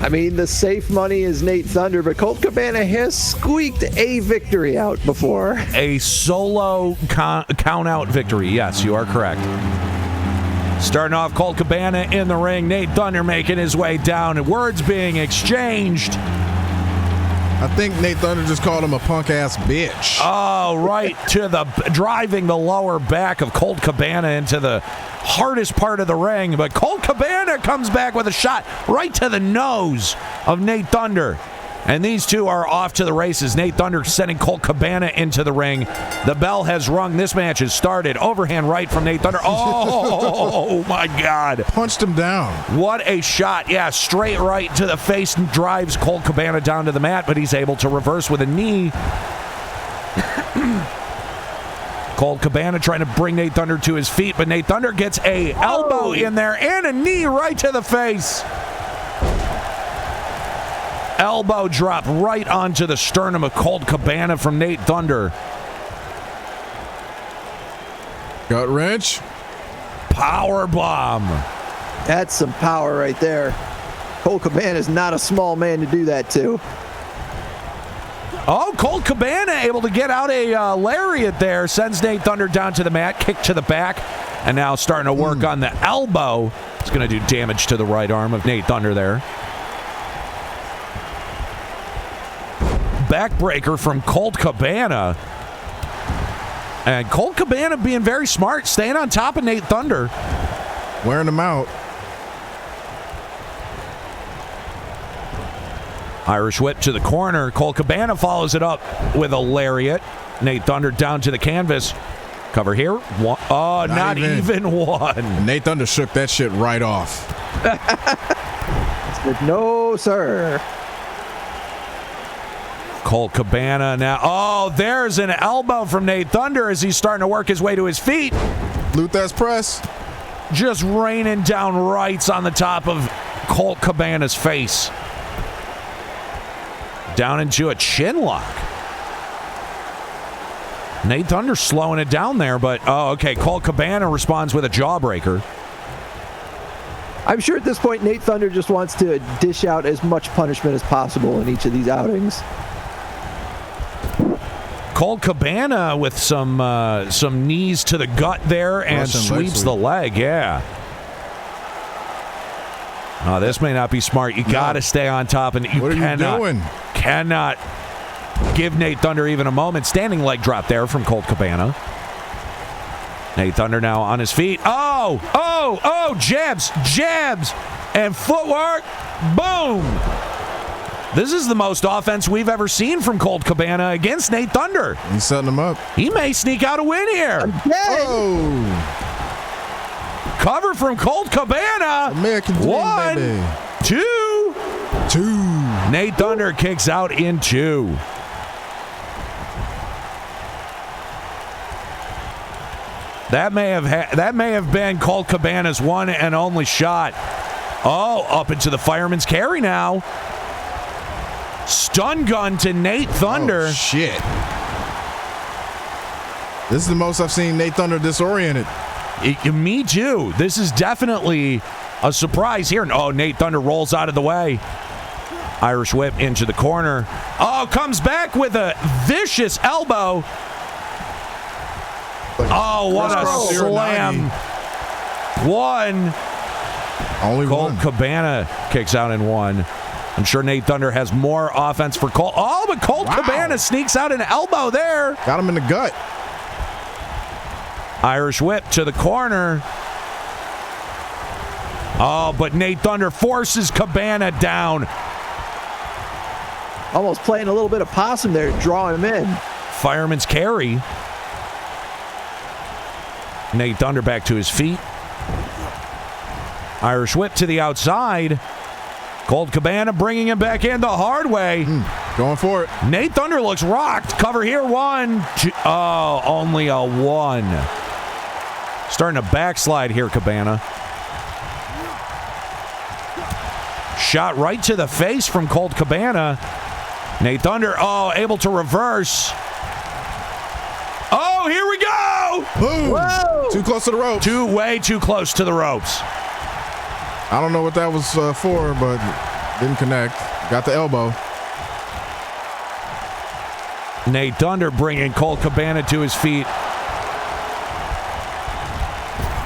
I mean, the safe money is Nate Thunder, but Colt Cabana has squeaked a victory out before. A solo count-out victory. Yes, you are correct. Starting off, Colt Cabana in the ring. Nate Thunder making his way down, and words being exchanged. I think Nate Thunder just called him a punk-ass bitch. Oh, right to the driving the lower back of Colt Cabana into the hardest part of the ring. But Colt Cabana comes back with a shot right to the nose of Nate Thunder. And these two are off to the races. Nate Thunder sending Colt Cabana into the ring. The bell has rung. This match has started. Overhand right from Nate Thunder. Oh, my God. Punched him down. What a shot. Yeah, straight right to the face and drives Colt Cabana down to the mat, but he's able to reverse with a knee. Colt Cabana trying to bring Nate Thunder to his feet, but Nate Thunder gets a elbow in there and a knee right to the face. Elbow drop right onto the sternum of Colt Cabana from Nate Thunder. Gut wrench. Power bomb. That's some power right there. Colt Cabana is not a small man to do that to. Oh, Colt Cabana able to get out a lariat there. Sends Nate Thunder down to the mat. Kick to the back. And now starting to work on the elbow. It's going to do damage to the right arm of Nate Thunder there. Backbreaker from Colt Cabana. And Colt Cabana being very smart, staying on top of Nate Thunder. Wearing him out. Irish whip to the corner. Colt Cabana follows it up with a lariat. Nate Thunder down to the canvas. Cover here. One, not even one. And Nate Thunder shook that shit right off. No, sir. Colt Cabana now. Oh, there's an elbow from Nate Thunder as he's starting to work his way to his feet. Luther's press. Just raining down rights on the top of Colt Cabana's face. Down into a chin lock. Nate Thunder slowing it down there, but okay. Colt Cabana responds with a jawbreaker. I'm sure at this point Nate Thunder just wants to dish out as much punishment as possible in each of these outings. Colt Cabana with some knees to the gut there and Russian sweeps the leg. Yeah. Oh, this may not be smart. You got to stay on top, and What are you doing? Cannot give Nate Thunder even a moment. Standing leg drop there from Colt Cabana. Nate Thunder now on his feet. Oh, jabs, and footwork. Boom. This is the most offense we've ever seen from Colt Cabana against Nate Thunder. He's setting him up. He may sneak out a win here. Oh. Cover from Colt Cabana. American Dream, 1, baby. 2. 2. Nate Thunder kicks out in 2. That may have been Colt Cabana's one and only shot. Oh, up into the fireman's carry now. Stun gun to Nate Thunder. Oh, shit. This is the most I've seen Nate Thunder disoriented. Me too. This is definitely a surprise here. Oh, Nate Thunder rolls out of the way. Irish whip into the corner. Oh, comes back with a vicious elbow. Oh, what a slam. One. Only Colt one. Cabana kicks out in 1. I'm sure Nate Thunder has more offense for Colt. Oh, but Colt Cabana sneaks out an elbow there. Got him in the gut. Irish whip to the corner. Oh, but Nate Thunder forces Cabana down. Almost playing a little bit of possum there, drawing him in. Fireman's carry. Nate Thunder back to his feet. Irish whip to the outside. Colt Cabana bringing him back in the hard way. Going for it. Nate Thunder looks rocked. Cover here. 1, 2. Oh, only a 1. Starting to backslide here, Cabana. Shot right to the face from Colt Cabana. Nate Thunder, able to reverse. Oh, here we go! Boom! Whoa! Too close to the ropes. Way too close to the ropes. I don't know what that was for, but didn't connect. Got the elbow. Nate Thunder bringing Colt Cabana to his feet.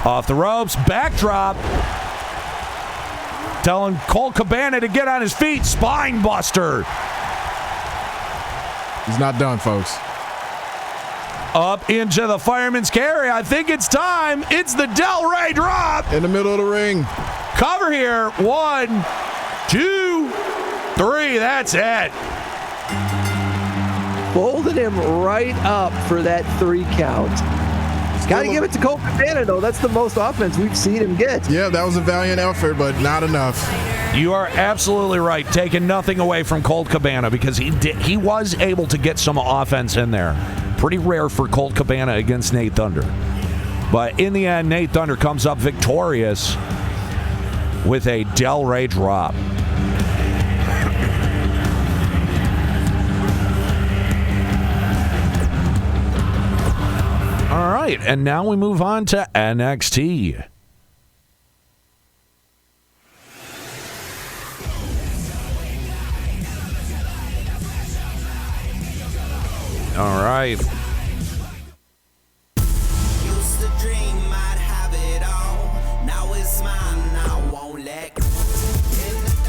Off the ropes, backdrop. Telling Colt Cabana to get on his feet. Spine buster. He's not done, folks. Up into the fireman's carry. I think it's time. It's the Del Rey drop. In the middle of the ring. Cover here. 1, 2, 3. That's it. Folded him right up for that 3 count. Got to give it to Colt Cabana, though. That's the most offense we've seen him get. Yeah, that was a valiant effort, but not enough. You are absolutely right. Taking nothing away from Colt Cabana because he was able to get some offense in there. Pretty rare for Colt Cabana against Nate Thunder. But in the end, Nate Thunder comes up victorious with a Del Rey drop. All right, and now we move on to NXT. All right.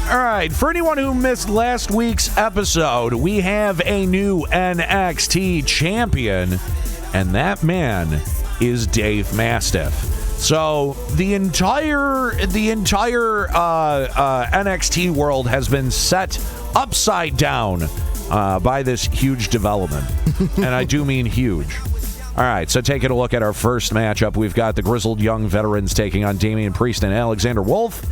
All right, for anyone who missed last week's episode, we have a new NXT champion, and that man is Dave Mastiff. So the entire NXT world has been set upside down by this huge development, and I do mean huge. All right, so taking a look at our first matchup, we've got the grizzled young veterans taking on Damian Priest and Alexander Wolf.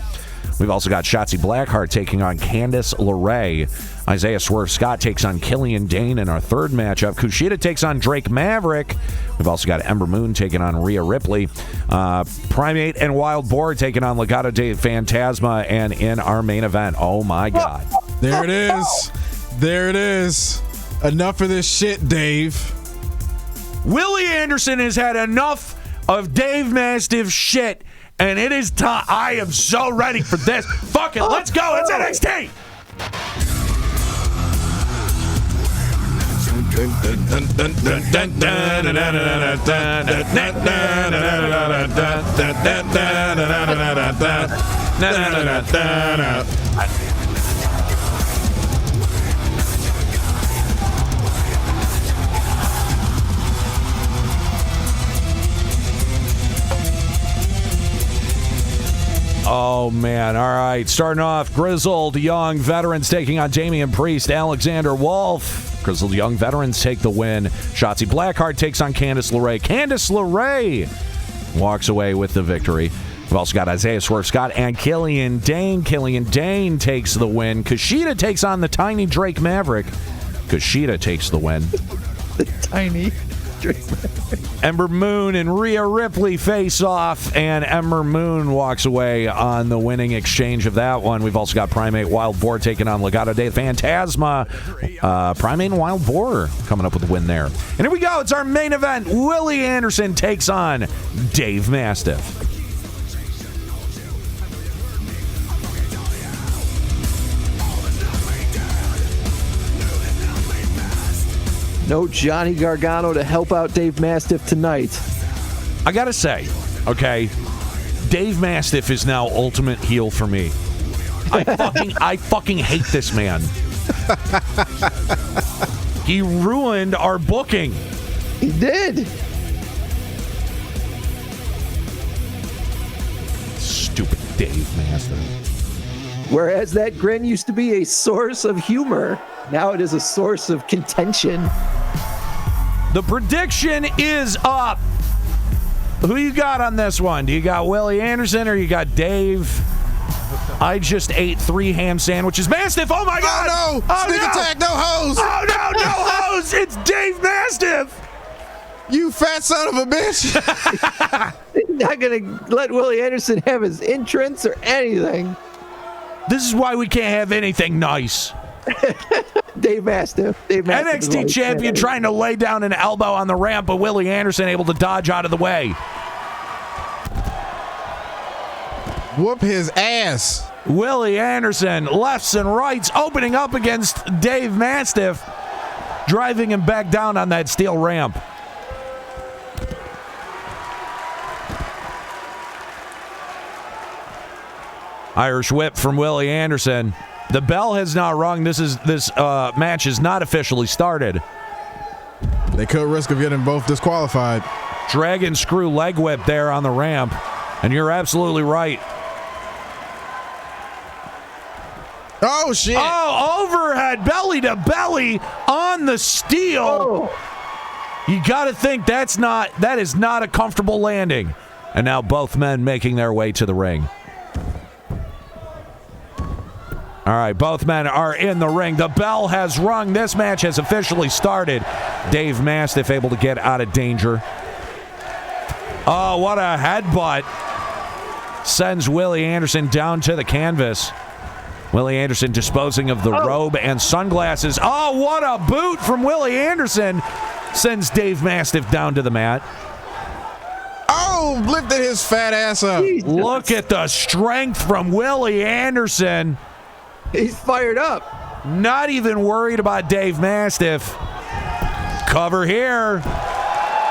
We've also got Shotzi Blackheart taking on Candice LeRae. Isaiah Swerve Scott takes on Killian Dane in our third matchup. Kushida takes on Drake Maverick. We've also got Ember Moon taking on Rhea Ripley. Primate and Wild Boar taking on Legado de Fantasma. And in our main event, oh my God. There it is. There it is. Enough of this shit, Dave. Willie Anderson has had enough of Dave Mastiff's shit, and it is time. I am so ready for this. Fuck it, let's go. It's NXT. Oh, man. All right. Starting off, grizzled young veterans taking on Damian Priest, Alexander Wolf. Grizzled young veterans take the win. Shotzi Blackheart takes on Candice LeRae. Candice LeRae walks away with the victory. We've also got Isaiah Swerve Scott and Killian Dane. Killian Dane takes the win. Kushida takes on the tiny Drake Maverick. Kushida takes the win. The tiny Drake Maverick. Ember Moon and Rhea Ripley face off, and Ember Moon walks away on the winning exchange of that one. We've also got Primate Wild Boar taking on Legado de Fantasma. Primate and Wild Boar coming up with a win there. And here we go. It's our main event. Willie Anderson takes on Dave Mastiff. No Johnny Gargano to help out Dave Mastiff tonight. I gotta say, okay, Dave Mastiff is now ultimate heel for me. I fucking hate this man. He ruined our booking. He did. Stupid Dave Mastiff. Whereas that grin used to be a source of humor, now it is a source of contention. The prediction is up. Who you got on this one? Do you got Willie Anderson or you got Dave? I just ate 3 ham sandwiches. Mastiff, oh my God! Oh no! Sneak attack, no hose! Oh no, no hose! It's Dave Mastiff! You fat son of a bitch! Not gonna let Willie Anderson have his entrance or anything. This is why we can't have anything nice. Dave Mastiff. NXT champion trying to lay down an elbow on the ramp, but Willie Anderson able to dodge out of the way. Whoop his ass. Willie Anderson, lefts and rights, opening up against Dave Mastiff, driving him back down on that steel ramp. Irish whip from Willie Anderson. The bell has not rung. This match is not officially started. They could risk of getting both disqualified. Dragon screw leg whip there on the ramp. And you're absolutely right. Oh, shit. Oh, overhead, belly to belly on the steel. Oh. You got to think that is not a comfortable landing. And now both men making their way to the ring. All right, both men are in the ring. The bell has rung. This match has officially started. Dave Mastiff able to get out of danger. Oh, what a headbutt. Sends Willie Anderson down to the canvas. Willie Anderson disposing of the robe and sunglasses. Oh, what a boot from Willie Anderson. Sends Dave Mastiff down to the mat. Oh, lifted his fat ass up. Jesus. Look at the strength from Willie Anderson. He's fired up. Not even worried about Dave Mastiff. Cover here.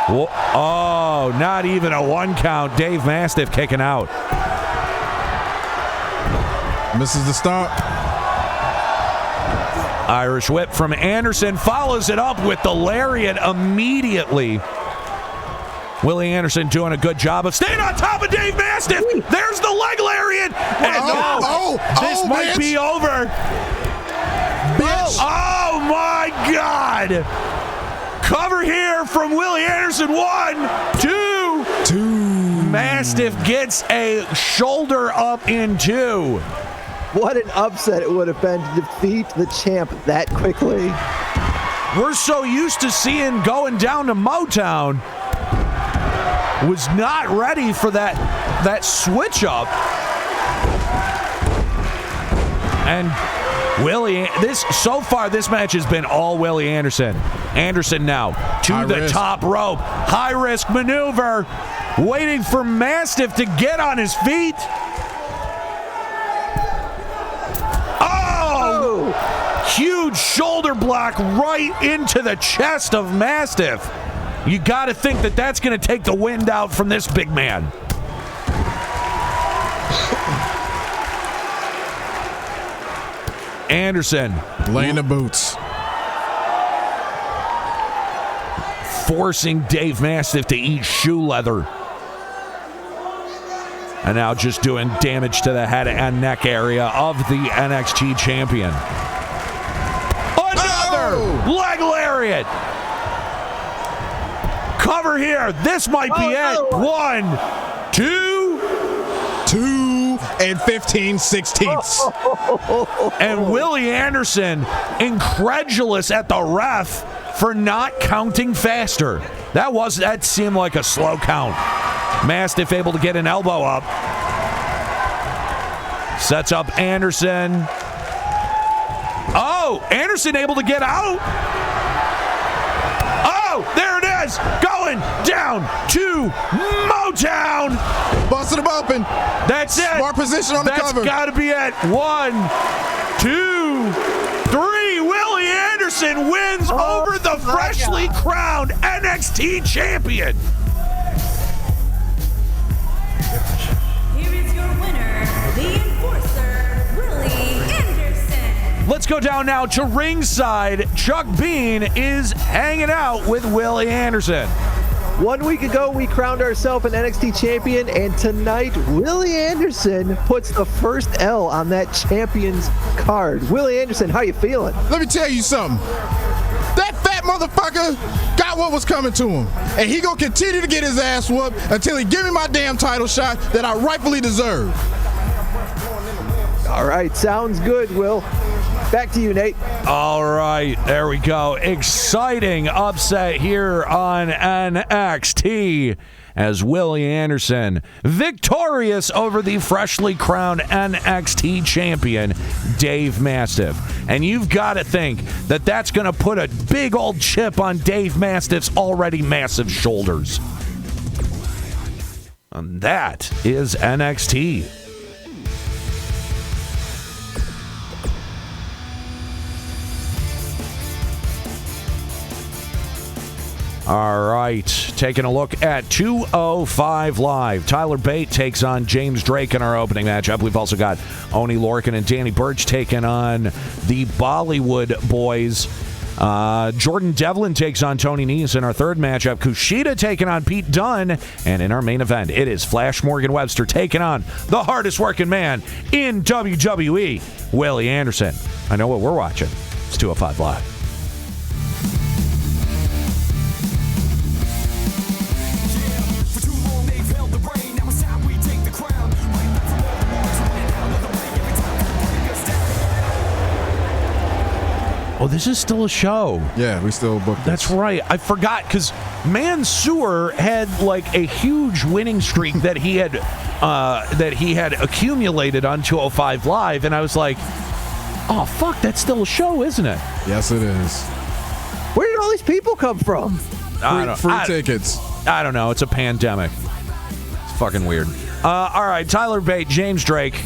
Oh, not even a 1 count. Dave Mastiff kicking out. Misses the stomp. Irish whip from Anderson. Follows it up with the lariat immediately. Willie Anderson doing a good job of staying on top of Dave Mastiff. There's the leg lariat. And this might bitch. be over. Bitch. Oh, my God. Cover here from Willie Anderson. 1, 2. Mastiff gets a shoulder up in 2. What an upset it would have been to defeat the champ that quickly. We're so used to seeing going down to Motown. Was not ready for that switch up. And Willie, this match has been all Willie Anderson. Anderson now to High the risk. top rope. High risk maneuver. Waiting for Mastiff to get on his feet. Oh! Huge shoulder block right into the chest of Mastiff. You got to think that that's going to take the wind out from this big man. Anderson. Laying the boots. Forcing Dave Mastiff to eat shoe leather. And now just doing damage to the head and neck area of the NXT champion. Another leg lariat. Cover here. This might be it. 1, 2. 2 and 15/16. And Willie Anderson, incredulous at the ref for not counting faster. That seemed like a slow count. Mastiff able to get an elbow up. Sets up Anderson. Oh, Anderson able to get out. Oh, there it is. Going down to Motown. Busted him open. That's it. Smart position on the cover. That's got to be it. 1, 2, 3. Willie Anderson wins over the freshly crowned NXT champion. Here is your winner, the Enforcer, Willie Anderson. Let's go down now to ringside. Chuck Bean is hanging out with Willie Anderson. 1 week ago, we crowned ourselves an NXT champion, and tonight, Willie Anderson puts the first L on that champion's card. Willie Anderson, how you feeling? Let me tell you something. That fat motherfucker got what was coming to him. And he gonna continue to get his ass whooped until he give me my damn title shot that I rightfully deserve. All right, sounds good, Will. Back to you, Nate. All right, there we go. Exciting upset here on NXT as Willie Anderson victorious over the freshly crowned NXT champion, Dave Mastiff. And you've got to think that that's going to put a big old chip on Dave Mastiff's already massive shoulders. And that is NXT. All right, taking a look at 205 Live. Tyler Bate takes on James Drake in our opening matchup. We've also got Oney Lorcan and Danny Burch taking on the Bollywood Boys. Jordan Devlin takes on Tony Nese in our third matchup. Kushida taking on Pete Dunne. And in our main event, it is Flash Morgan Webster taking on the hardest working man in WWE, Willie Anderson. I know what we're watching. It's 205 Live. Oh, this is still a show. Yeah, we still booked this. That's right. I forgot because Mansoor had like a huge winning streak that he had accumulated on 205 Live, and I was like, oh fuck, that's still a show, isn't it? Yes, it is. Where did all these people come from? Free tickets. I don't know. It's a pandemic. It's fucking weird. All right, Tyler Bate, James Drake.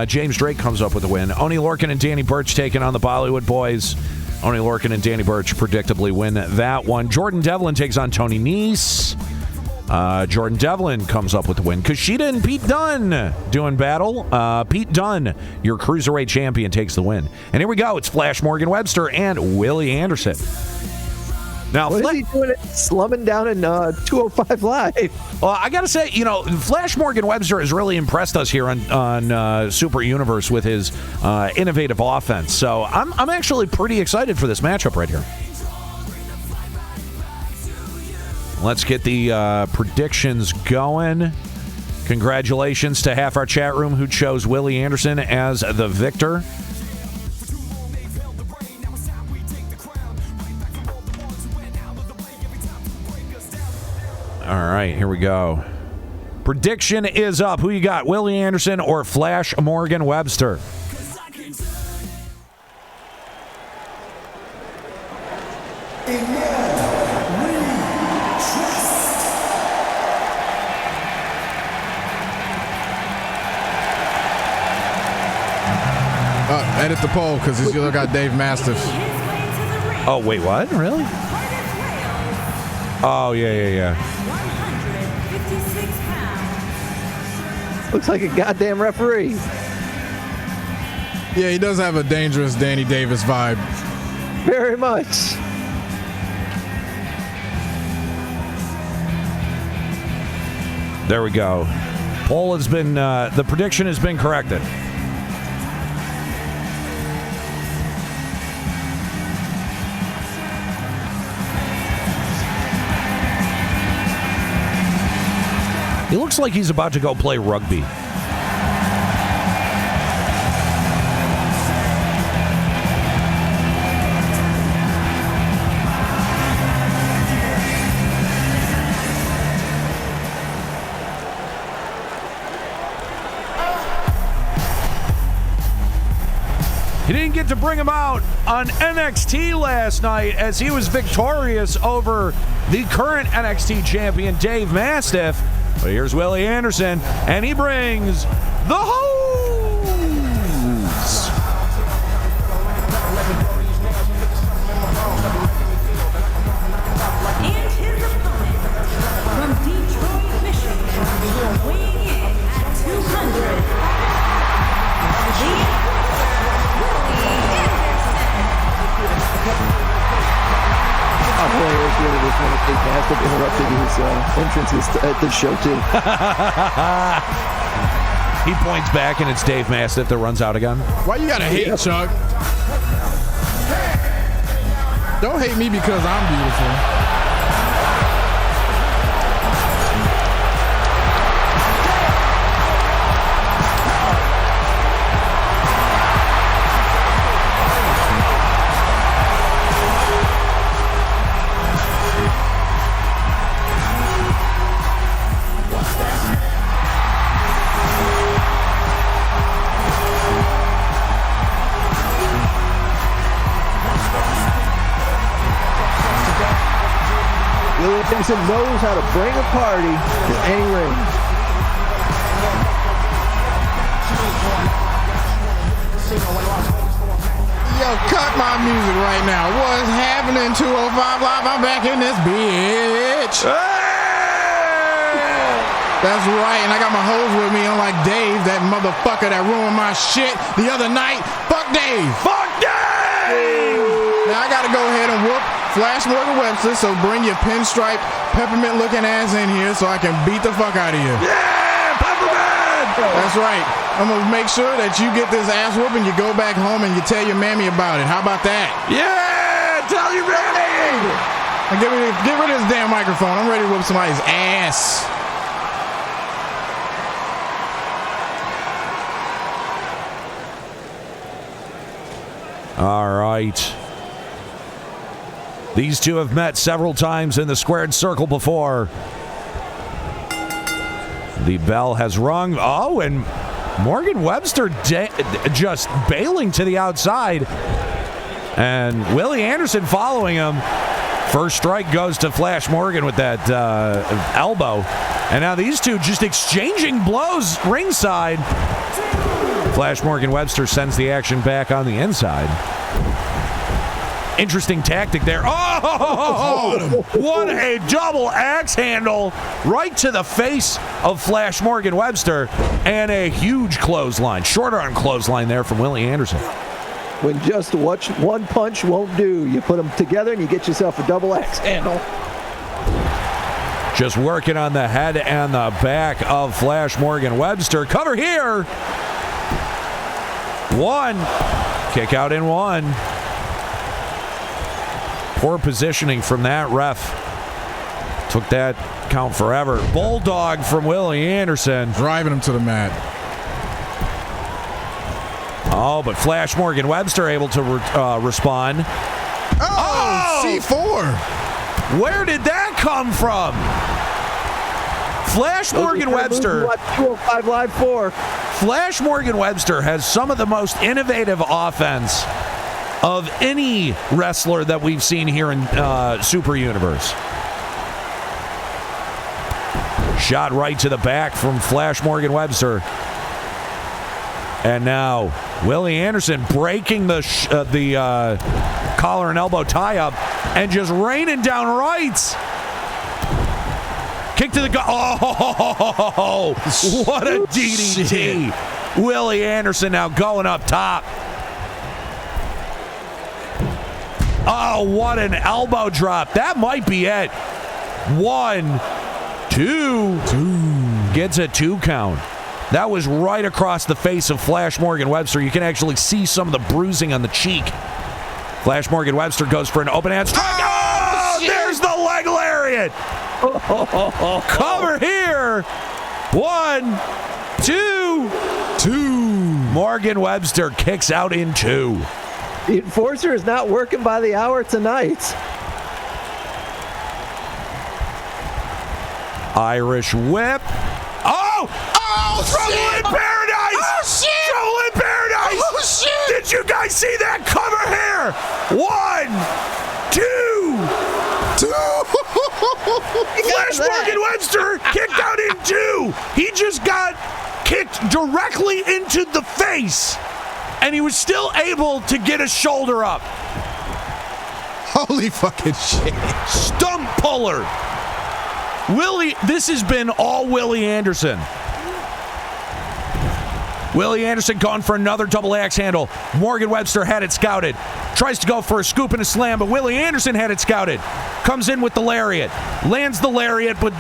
James Drake comes up with a win. Oney Lorcan and Danny Burch taking on the Bollywood Boys. Oney Lorcan and Danny Burch predictably win that one. Jordan Devlin takes on Tony Nese. Jordan Devlin comes up with the win. Kushida and Pete Dunne doing battle. Pete Dunne, your Cruiserweight champion, takes the win. And here we go. It's Flash Morgan Webster and Willie Anderson. Now, what is he doing slumming down in 205 Live? Well, I got to say, Flash Morgan Webster has really impressed us here on Super Universe with his innovative offense. So I'm actually pretty excited for this matchup right here. Let's get the predictions going. Congratulations to half our chat room who chose Willie Anderson as the victor. All right, here we go. Prediction is up. Who you got, Willie Anderson or Flash Morgan Webster? Edit the poll because you still got Dave Mastiff. Oh, wait, what? Really? Oh, yeah. 156 pounds. Looks like a goddamn referee. Yeah, he does have a dangerous Danny Davis vibe. Very much. There we go. Poll has been, the prediction has been corrected. He looks like he's about to go play rugby. He didn't get to bring him out on NXT last night as he was victorious over the current NXT champion, Dave Mastiff. But here's Willie Anderson, and he brings the hose. And his opponent from Detroit, Michigan, weighing in at 200. Oh, boy, it was really this one. Big Mastiff interrupted his entrances at this show, too. He points back, and it's Dave Mastiff that runs out again. Why you gotta hate, Chuck? Don't hate me because I'm beautiful. Anderson knows how to bring a party to any ring. Yo, cut my music right now. What's happening? 205 Live. I'm back in this bitch. That's right, and I got my hoes with me, unlike Dave, that motherfucker that ruined my shit the other night. Fuck Dave. Fuck Dave! Now I gotta go ahead and whoop Flash Morgan Webster, so bring your pinstripe, peppermint-looking ass in here so I can beat the fuck out of you. Yeah, Peppermint! That's right. I'm gonna make sure that you get this ass whooping, you go back home and you tell your mammy about it. How about that? Yeah, tell your mammy! Now get rid of this damn microphone. I'm ready to whoop somebody's ass. All right. These two have met several times in the squared circle before. The bell has rung. Oh, and Morgan Webster just bailing to the outside. And Willie Anderson following him. First strike goes to Flash Morgan with that elbow. And now these two just exchanging blows ringside. Flash Morgan Webster sends the action back on the inside. Interesting tactic there. Oh, what a double axe handle right to the face of Flash Morgan Webster, and a huge clothesline, short arm clothesline there from Willie Anderson. When just one punch won't do, you put them together and you get yourself a double axe handle. Just working on the head and the back of Flash Morgan Webster. Cover here. One. Kick out in one. Poor positioning from that ref. Took that count forever. Bulldog from Willie Anderson. Driving him to the mat. Oh, but Flash Morgan Webster able to respond. Oh, C4. Where did that come from? Flash Morgan Webster. 205 Live 4. Flash Morgan Webster has some of the most innovative offense of any wrestler that we've seen here in Super Universe. Shot right to the back from Flash Morgan Webster. And now Willie Anderson breaking the collar and elbow tie-up and just raining down rights. Kick to the gut. Oh, what a DDT. Shit. Willie Anderson now going up top. Oh, what an elbow drop. That might be it. 1, 2. Gets a 2 count. That was right across the face of Flash Morgan Webster. You can actually see some of the bruising on the cheek. Flash Morgan Webster goes for an open hand strike. Oh, there's the leg lariat. Cover here. 1, 2. Morgan Webster kicks out in 2. The enforcer is not working by the hour tonight. Irish whip. Oh, Trouble in Paradise. Oh, shit. Trouble in Paradise. Oh, shit. Did you guys see that? Cover here. 1, 2. Flash Morgan Webster kicked out in 2. He just got kicked directly into the face, and he was still able to get his shoulder up. Holy fucking shit. Stump puller. Willie, this has been all Willie Anderson. Willie Anderson going for another double axe handle. Morgan Webster had it scouted. Tries to go for a scoop and a slam, but Willie Anderson had it scouted. Comes in with the lariat. Lands the lariat, but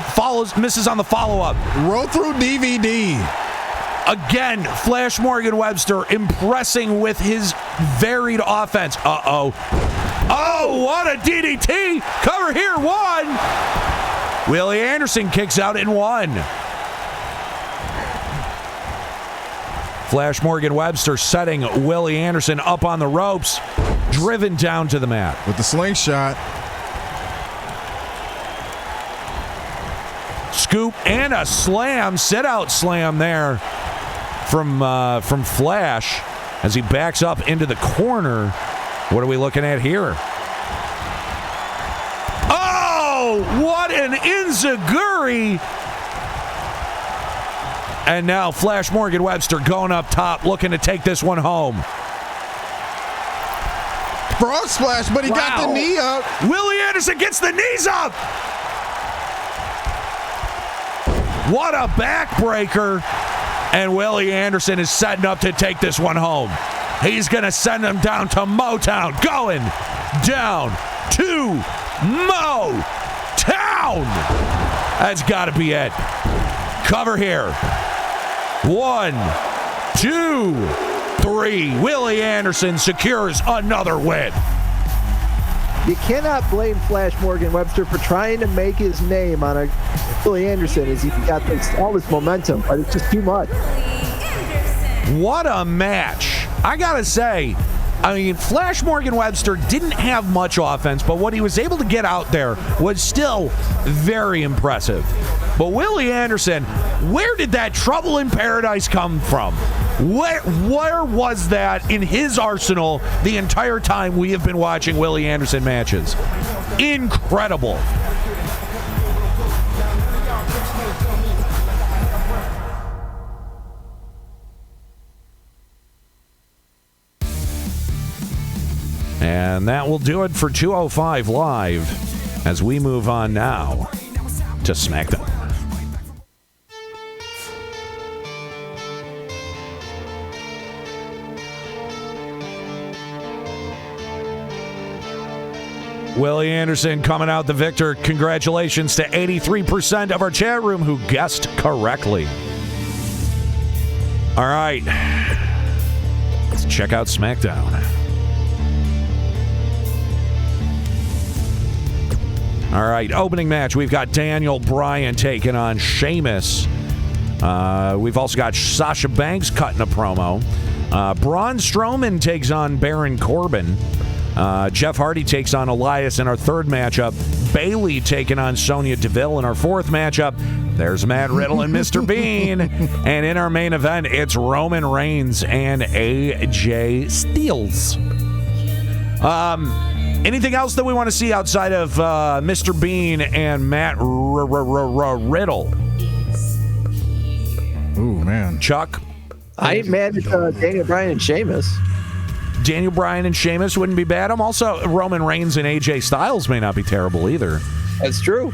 misses on the follow-up. Roll through DVD. Again, Flash Morgan Webster impressing with his varied offense. Uh-oh. Oh, what a DDT. Cover here, 1. Willie Anderson kicks out in 1. Flash Morgan Webster setting Willie Anderson up on the ropes, driven down to the mat. With the slingshot. Scoop and a slam, sit-out slam there from Flash as he backs up into the corner. What are we looking at here? Oh, what an enziguri! And now Flash Morgan Webster going up top, looking to take this one home. frog splash, but he got the knee up. Willie Anderson gets the knees up. What a backbreaker. And Willie Anderson is setting up to take this one home. He's going to send him down to Motown. Going down to Motown. That's got to be it. Cover here. 1, 2, 3. Willie Anderson secures another win. You cannot blame Flash Morgan Webster for trying to make his name on a Willie Anderson as he got all this momentum, but it's just too much. What a match. I got to say, I mean, Flash Morgan Webster didn't have much offense, but what he was able to get out there was still very impressive. But Willie Anderson, where did that trouble in paradise come from? Where was that in his arsenal the entire time we have been watching Willie Anderson matches? Incredible. And that will do it for 205 Live as we move on now to SmackDown. Willie Anderson coming out the victor. Congratulations to 83% of our chat room who guessed correctly. All right. Let's check out SmackDown. All right, opening match. We've got Daniel Bryan taking on Shaemus. We've also got Sasha Banks cutting a promo. Braun Strowman takes on Baron Corbin. Jeff Hardy takes on Elias in our third matchup. Bayley taking on Sonya Deville in our fourth matchup. There's Matt Riddle and Mr. Bean. And in our main event, it's Roman Reigns and AJ Styles. Anything else that we want to see outside of Mr. Bean and Matt Riddle? Ooh, man. Chuck? I ain't mad at Daniel Bryan and Sheamus. Daniel Bryan and Sheamus wouldn't be bad. Also, Roman Reigns and AJ Styles may not be terrible either. That's true.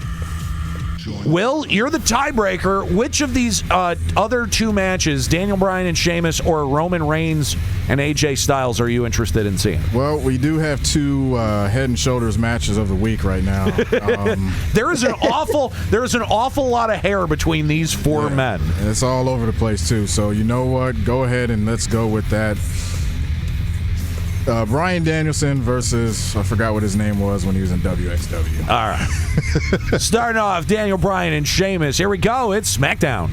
Will, you're the tiebreaker. Which of these other two matches, Daniel Bryan and Sheamus or Roman Reigns and AJ Styles, are you interested in seeing? Well, we do have two Head and Shoulders matches of the week right now. There is an awful lot of hair between these four men. It's all over the place too. So you know what? Go ahead and let's go with that. Bryan Danielson versus, I forgot what his name was when he was in WXW. All right. Starting off, Daniel Bryan and Sheamus. Here we go. It's SmackDown.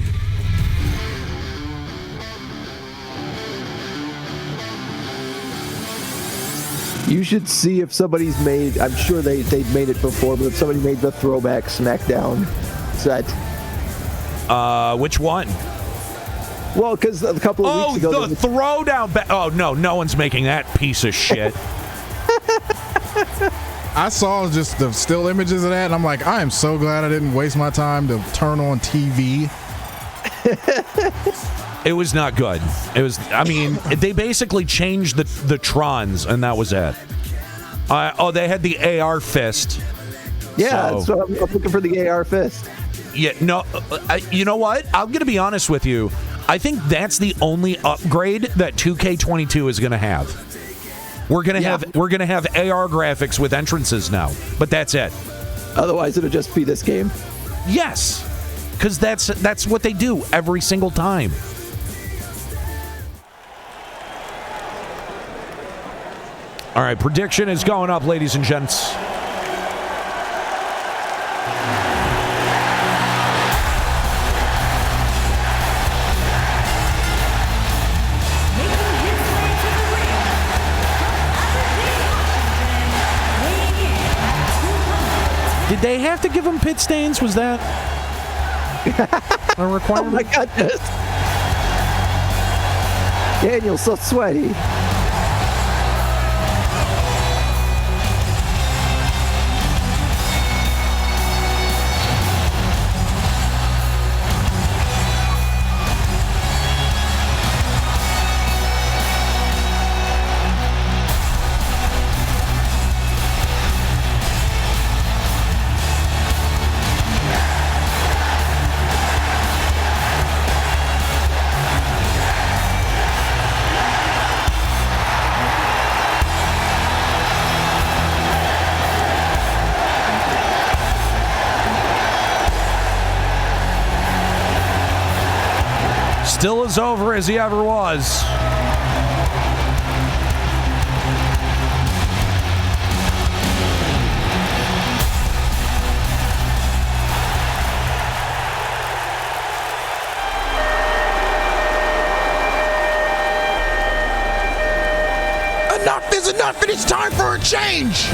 You should see if somebody's made, I'm sure they've made it before, but if somebody made the throwback SmackDown set. Which one? Well, because a couple of weeks ago... the throwdown... Oh, no one's making that piece of shit. I saw just the still images of that, and I'm like, I am so glad I didn't waste my time to turn on TV. It was not good. It was... I mean, they basically changed the Trons, and that was it. They had the AR fist. Yeah, so I'm looking for the AR fist. Yeah, no... you know what? I'm going to be honest with you. I think that's the only upgrade that 2K22 is going to have. We're going to have AR graphics with entrances now, but that's it. Otherwise, it'll just be this game. Yes, because that's what they do every single time. All right, prediction is going up, ladies and gents. Did they have to give him pit stains? Was that a requirement? Oh my goodness. Daniel's so sweaty. as over as he ever was. Enough is enough, and it's time for a change.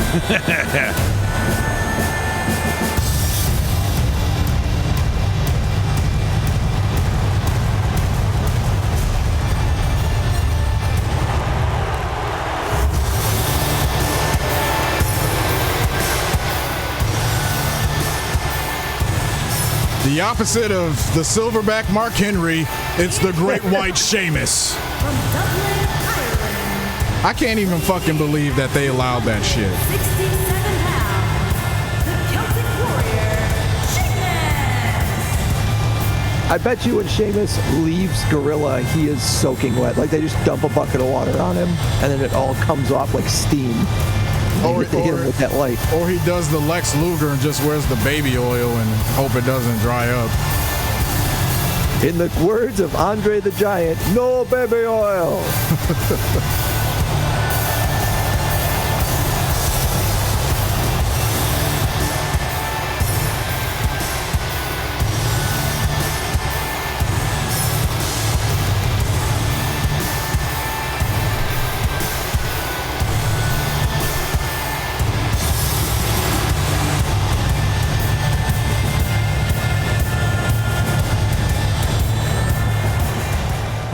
The opposite of the silverback Mark Henry, it's the great white Shaemus. From Dublin, Ireland, I can't even fucking believe that they allowed that shit. 67 pounds, the Celtic Warrior, Shaemus. I bet you when Sheamus leaves Gorilla, he is soaking wet. Like they just dump a bucket of water on him, and then it all comes off like steam. Or They hit him with that light. Or he does the Lex Luger and just wears the baby oil and hope it doesn't dry up. In the words of Andre the Giant, no baby oil.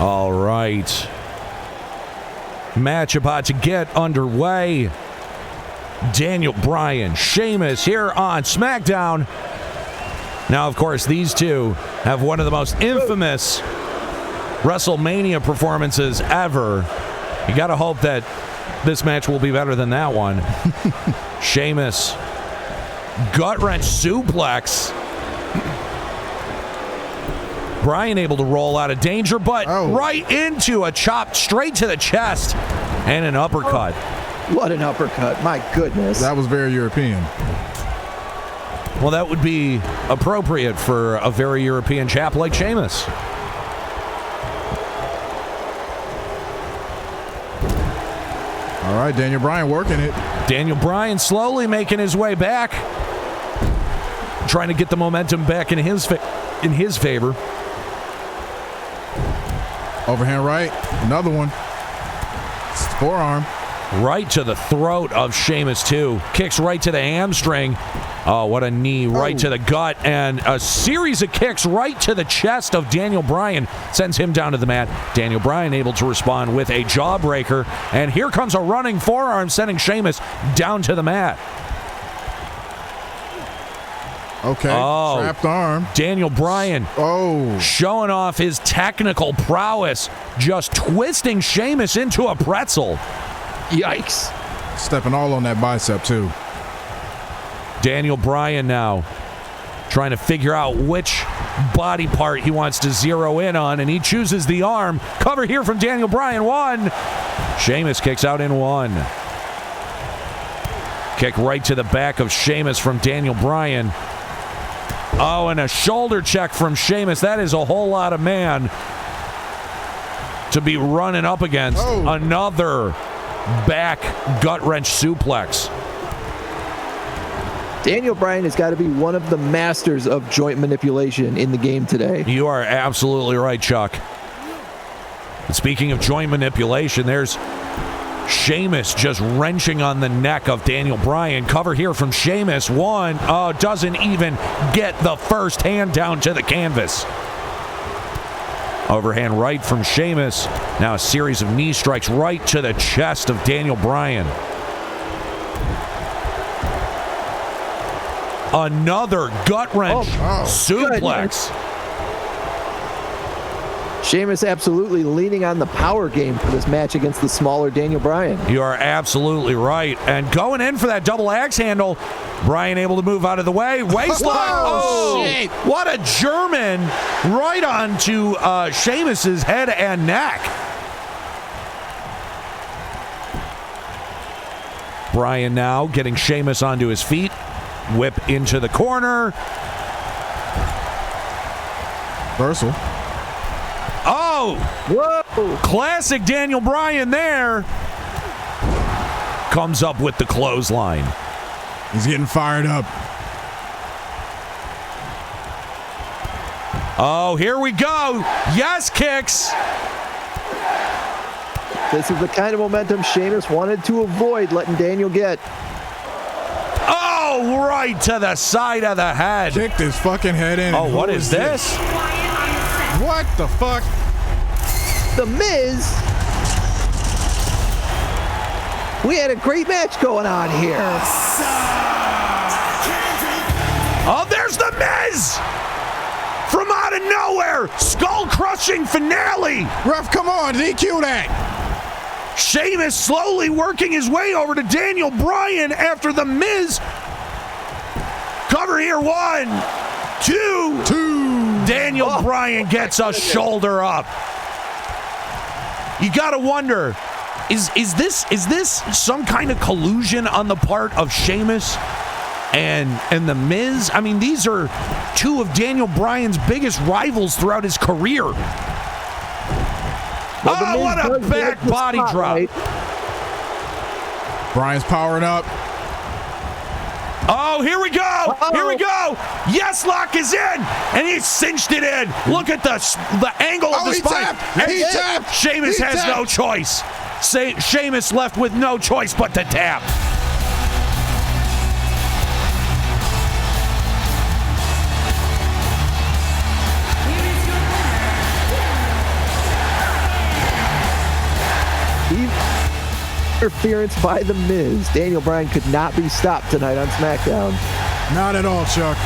All right. Match about to get underway. Daniel Bryan, Sheamus here on Smackdown. Now, of course, these two have one of the most infamous WrestleMania performances ever. You got to hope that this match will be better than that one. Sheamus, gut-wrench suplex. Bryan able to roll out of danger, but right into a chop straight to the chest and an uppercut. What an uppercut. My goodness. That was very European. Well, that would be appropriate for a very European chap like Sheamus. All right, Daniel Bryan working it. Daniel Bryan slowly making his way back, trying to get the momentum back in his favor. Overhand right, another one. Forearm. Right to the throat of Sheamus, too. Kicks right to the hamstring. Oh, what a knee. Right to the gut. And a series of kicks right to the chest of Daniel Bryan sends him down to the mat. Daniel Bryan able to respond with a jawbreaker. And here comes a running forearm sending Sheamus down to the mat. Okay, trapped arm. Daniel Bryan showing off his technical prowess, just twisting Sheamus into a pretzel. Yikes. Stepping all on that bicep, too. Daniel Bryan now trying to figure out which body part he wants to zero in on, and he chooses the arm. Cover here from Daniel Bryan. One. Sheamus kicks out in one. Kick right to the back of Sheamus from Daniel Bryan. Oh, and a shoulder check from Sheamus. That is a whole lot of man to be running up against. Another back gut-wrench suplex. Daniel Bryan has got to be one of the masters of joint manipulation in the game today. You are absolutely right, Chuck. And speaking of joint manipulation, there's Sheamus just wrenching on the neck of Daniel Bryan. Cover here from Sheamus. One. Oh, doesn't even get the first hand down to the canvas. Overhand right from Sheamus. Now a series of knee strikes right to the chest of Daniel Bryan. Another gut-wrench suplex. Goodness. Sheamus absolutely leaning on the power game for this match against the smaller Daniel Bryan. You are absolutely right. And going in for that double axe handle, Bryan able to move out of the way. Waistlock. Shit. What a German right onto Sheamus's head and neck. Bryan now getting Sheamus onto his feet. Whip into the corner. Reversal. Oh, Oh! Whoa! Classic Daniel Bryan there. Comes up with the clothesline. He's getting fired up. Oh, here we go. Yes, kicks. This is the kind of momentum Sheamus wanted to avoid letting Daniel get. Oh, right to the side of the head. Kicked his fucking head in. Oh, what is this? What the fuck? The Miz. We had a great match going on here. Oh, there's the Miz. From out of nowhere. Skull-crushing finale. Ref, come on, DQ that. Sheamus slowly working his way over to Daniel Bryan after the Miz. Cover here, 1, 2. Daniel Bryan gets a shoulder up. You gotta wonder, is this some kind of collusion on the part of Sheamus and the Miz? I mean, these are two of Daniel Bryan's biggest rivals throughout his career. Well, what a back body drop. Bryan's powering up. Oh, here we go. Uh-oh. Here we go. Yes, lock is in. And he cinched it in. Look at the angle of the he spine. tapped. He tapped. Sheamus He has tapped. no choice. Sheamus left with no choice but to tap. Interference by The Miz. Daniel Bryan could not be stopped tonight on SmackDown. Not at all, Chuck.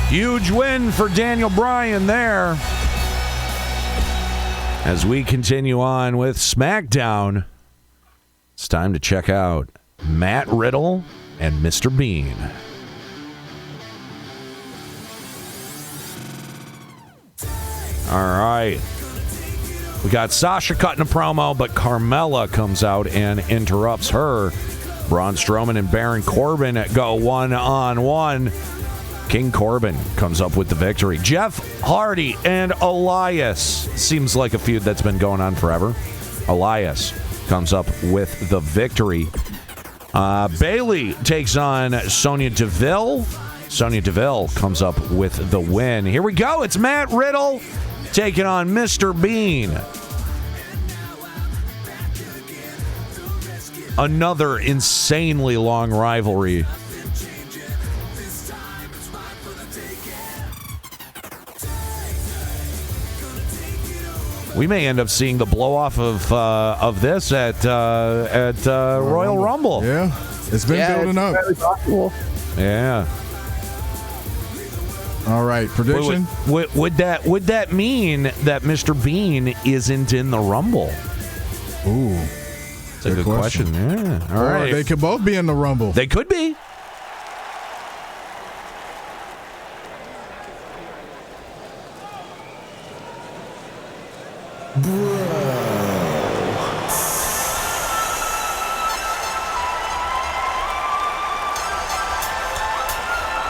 Huge win for Daniel Bryan there. As we continue on with SmackDown, it's time to check out Matt Riddle and Mr. Bean. All right. We got Sasha cutting a promo, but Carmella comes out and interrupts her. Braun Strowman and Baron Corbin go one-on-one. King Corbin comes up with the victory. Jeff Hardy and Elias. Seems like a feud that's been going on forever. Elias comes up with the victory. Bayley takes on Sonya Deville. Sonya Deville comes up with the win. Here we go. It's Matt Riddle taking on Mr. Bean. Another insanely long rivalry. We may end up seeing the blow-off of this at Royal Rumble. Yeah, it's been building up. Very possible. Yeah. All right, prediction. Would that mean that Mr. Bean isn't in the Rumble? Ooh, That's a good question. Yeah. All right. They could both be in the Rumble. They could be.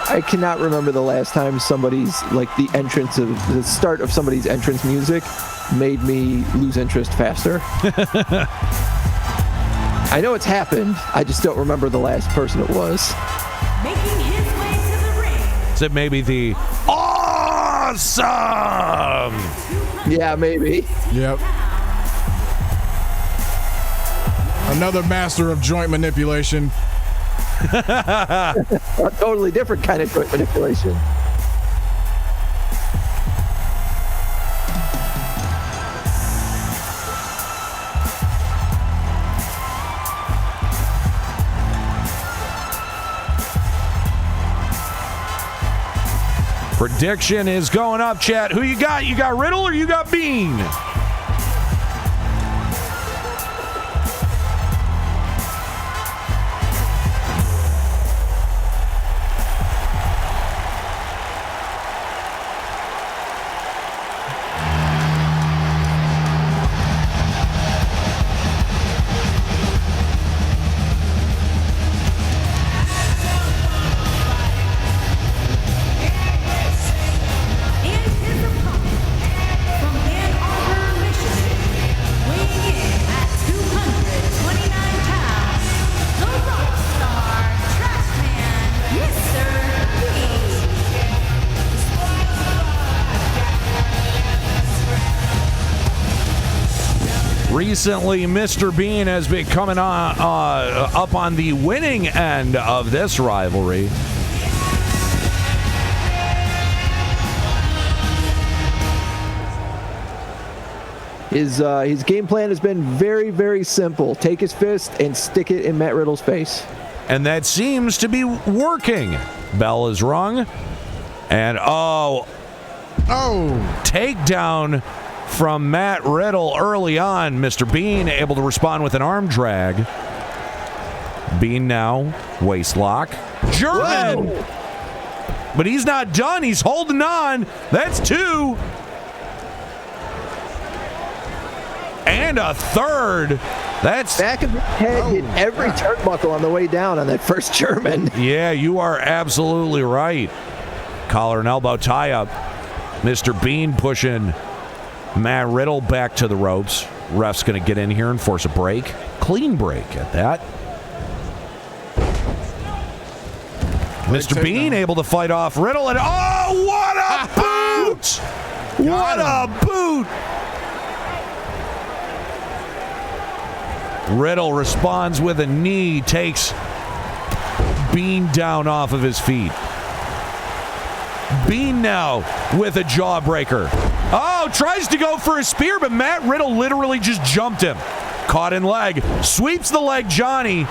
I cannot remember the last time somebody's, like, the start of somebody's entrance music made me lose interest faster. I know it's happened. I just don't remember the last person it was. Making his way to the ring. Is it maybe the awesome? Yeah, maybe. Yep. Another master of joint manipulation. A totally different kind of joint manipulation. Prediction is going up, chat. Who you got? You got Riddle or you got Bean? recently, Mr. Bean has been coming on up on the winning end of this rivalry. His game plan has been very, very simple. Take his fist and stick it in Matt Riddle's face. And that seems to be working. Bell is rung. And takedown from Matt Riddle early on. Mr. Bean able to respond with an arm drag. Bean now, waist lock. German! Whoa. But he's not done. He's holding on. That's two. And a third. That's back of the head hit every turnbuckle on the way down on that first German. Yeah, you are absolutely right. Collar and elbow tie up. Mr. Bean pushing Matt Riddle back to the ropes. Ref's going to get in here and force a break. Clean break at that. Mr. Bean able to fight off Riddle, and what a boot! What a boot! Riddle responds with a knee, takes Bean down off of his feet. Bean now with a jawbreaker. Tries to go for a spear, but Matt Riddle literally just jumped him. Caught in leg, sweeps the leg Johnny.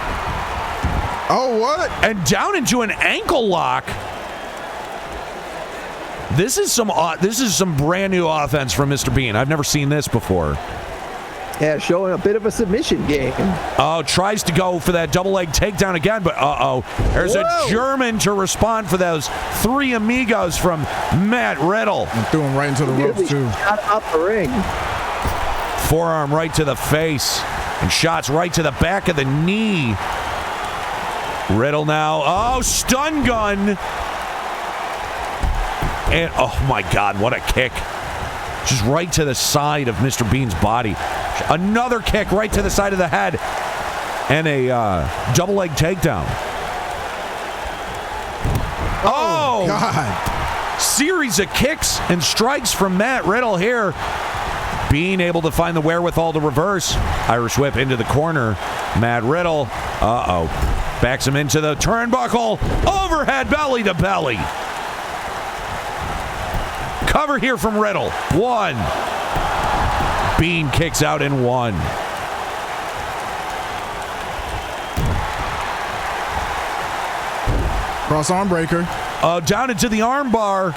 What? And down into an ankle lock. This is some brand new offense from Mr. Bean. I've never seen this before. Yeah, showing a bit of a submission game. Tries to go for that double leg takedown again, but there's a German to respond for those three amigos from Matt Riddle. And threw him right into the ropes, too. Shot out the ring. Forearm right to the face, and shots right to the back of the knee. Riddle now, stun gun. And, oh my God, what a kick. Just right to the side of Mr. Bean's body. Another kick right to the side of the head. And a double leg takedown. Oh, God. Series of kicks and strikes from Matt Riddle here. Being able to find the wherewithal to reverse. Irish whip into the corner. Matt Riddle. Backs him into the turnbuckle. Overhead belly to belly. Cover here from Riddle. One. Bean kicks out in one. Cross arm breaker. Down into the arm bar.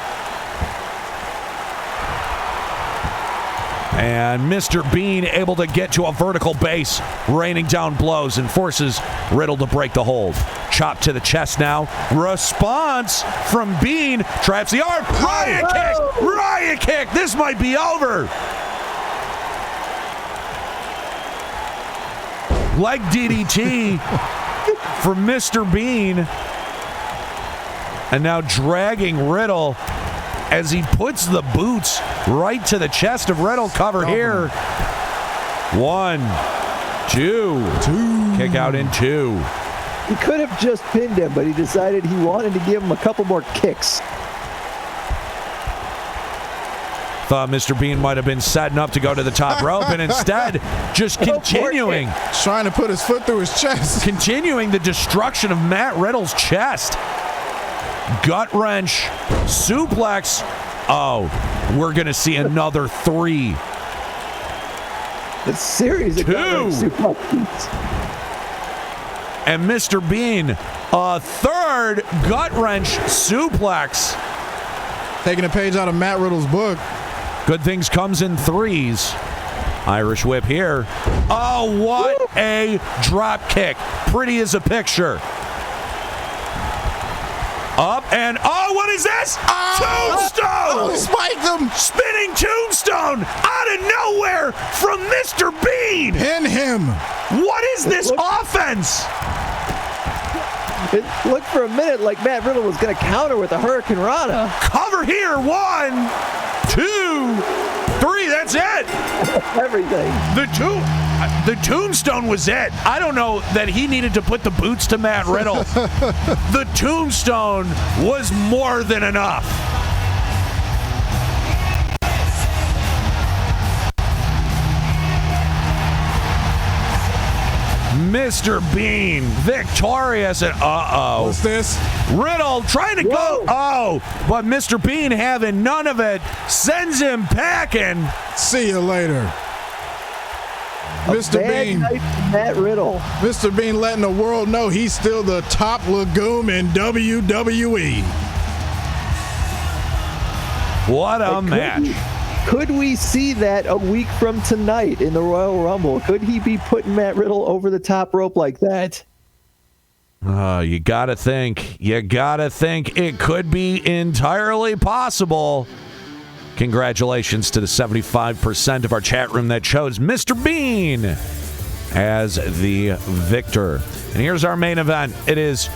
And Mr. Bean able to get to a vertical base, raining down blows and forces Riddle to break the hold. Chop to the chest now. Response from Bean. Traps the arm. Riot kick. Riot kick. This might be over. Leg DDT from Mr. Bean. And now dragging Riddle as he puts the boots right to the chest of Riddle. Cover here. 1, 2. Kick out in 2. He could have just pinned him, but he decided he wanted to give him a couple more kicks. Thought Mr. Bean might have been setting up to go to the top rope, and instead just continuing. Trying to put his foot through his chest. Continuing the destruction of Matt Riddle's chest. Gut wrench, suplex. We're going to see another 3. The series of 2. suplexes. And Mr. Bean, a third gut wrench suplex. Taking a page out of Matt Riddle's book. Good things comes in 3s. Irish whip here. What a drop kick. Pretty as a picture. Up and what is this? Tombstone! Spiked him! Spinning tombstone out of nowhere from Mr. Bean! Pin him! What is this offense? It looked for a minute like Matt Riddle was going to counter with a Hurricane Rana. Cover here. 1, 2, 3. That's it. Everything. The tombstone was it. I don't know that he needed to put the boots to Matt Riddle. The tombstone was more than enough. Mr. Bean victorious, and What's this? Riddle trying to go, but Mr. Bean having none of it, sends him packing. See you later. Mr. Bean. Matt Riddle. Mr. Bean letting the world know he's still the top legume in WWE. What a match. Could we see that a week from tonight in the Royal Rumble? Could he be putting Matt Riddle over the top rope like that? You gotta think. It could be entirely possible. Congratulations to the 75% of our chat room that chose Mr. Bean as the victor. And here's our main event. It is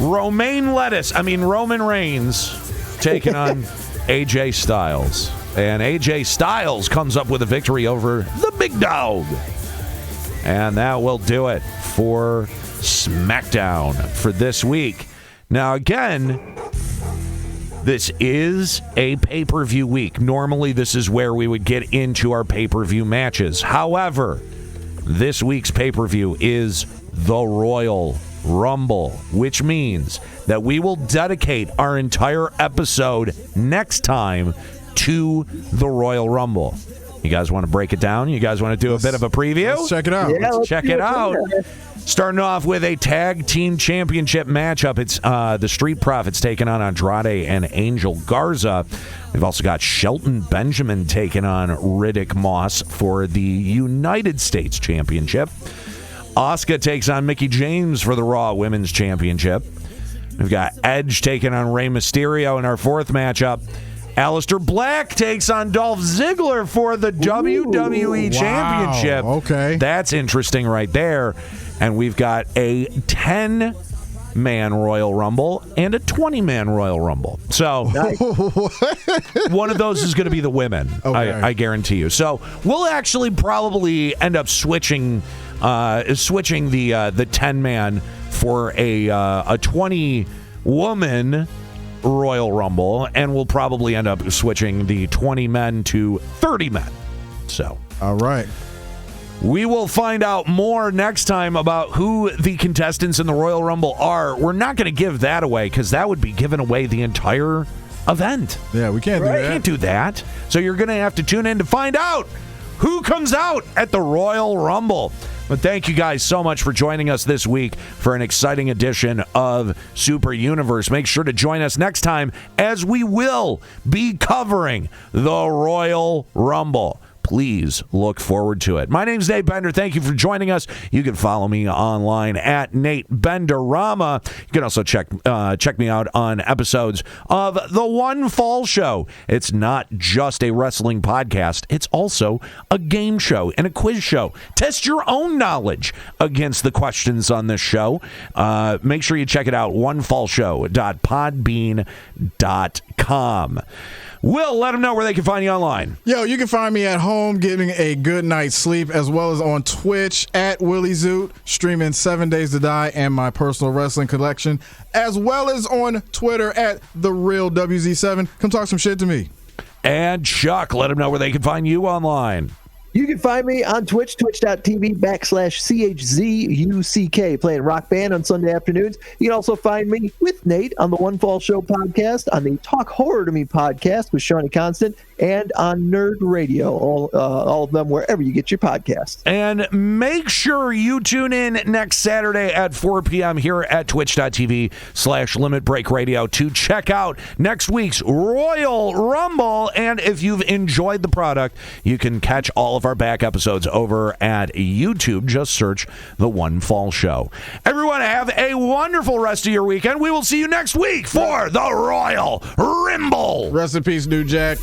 Roman Reigns taking on AJ Styles. And AJ Styles comes up with a victory over the big dog. And that will do it for Smackdown for this week. Now, again, this is a pay-per-view week. Normally, this is where we would get into our pay-per-view matches. However, this week's pay-per-view is the Royal Rumble, which means that we will dedicate our entire episode next time to the Royal Rumble. You guys want to break it down? You guys want to do a bit of a preview? Let's check it out. Yeah, Let's check it out. Starting off with a tag team championship matchup. It's the Street Profits taking on Andrade and Angel Garza. We've also got Shelton Benjamin taking on Riddick Moss for the United States Championship. Asuka takes on Mickie James for the Raw Women's Championship. We've got Edge taking on Rey Mysterio in our fourth matchup. Aleister Black takes on Dolph Ziggler for the WWE Championship. Okay. That's interesting right there. And we've got a 10-man Royal Rumble and a 20-man Royal Rumble. So one of those is going to be the women, okay. I guarantee you. So we'll actually probably end up switching the 10-man for a 20-woman Royal Rumble, and we'll probably end up switching the 20 men to 30 men. So, all right. We will find out more next time about who the contestants in the Royal Rumble are. We're not going to give that away because that would be giving away the entire event. Yeah, we can't do that. We can't do that. So you're going to have to tune in to find out who comes out at the Royal Rumble. But thank you guys so much for joining us this week for an exciting edition of Super Universe. Make sure to join us next time as we will be covering the Royal Rumble. Please look forward to it. My name's Nate Bender. Thank you for joining us. You can follow me online at Nate Benderama. You can also check me out on episodes of The One Fall Show. It's not just a wrestling podcast. It's also a game show and a quiz show. Test your own knowledge against the questions on this show. Make sure you check it out, onefallshow.podbean.com. Will, let them know where they can find you online. Yo, you can find me at home getting a good night's sleep, as well as on Twitch at Willie Zoot, streaming 7 Days to Die and my personal wrestling collection, as well as on Twitter at TheRealWZ7. Come talk some shit to me. And Chuck, let them know where they can find you online. You can find me on Twitch, twitch.tv/CHZUCK, playing Rock Band on Sunday afternoons. You can also find me with Nate on the One Fall Show podcast, on the Talk Horror to Me podcast with Shawnee Constant, and on Nerd Radio, all of them wherever you get your podcasts. And make sure you tune in next Saturday at 4 p.m. here at twitch.tv/Limit Break Radio to check out next week's Royal Rumble. And if you've enjoyed the product, you can catch all of our back episodes over at YouTube. Just search The One Fall Show. Everyone have a wonderful rest of your weekend. We will see you next week for the Royal Rumble. Rest in peace, New Jack.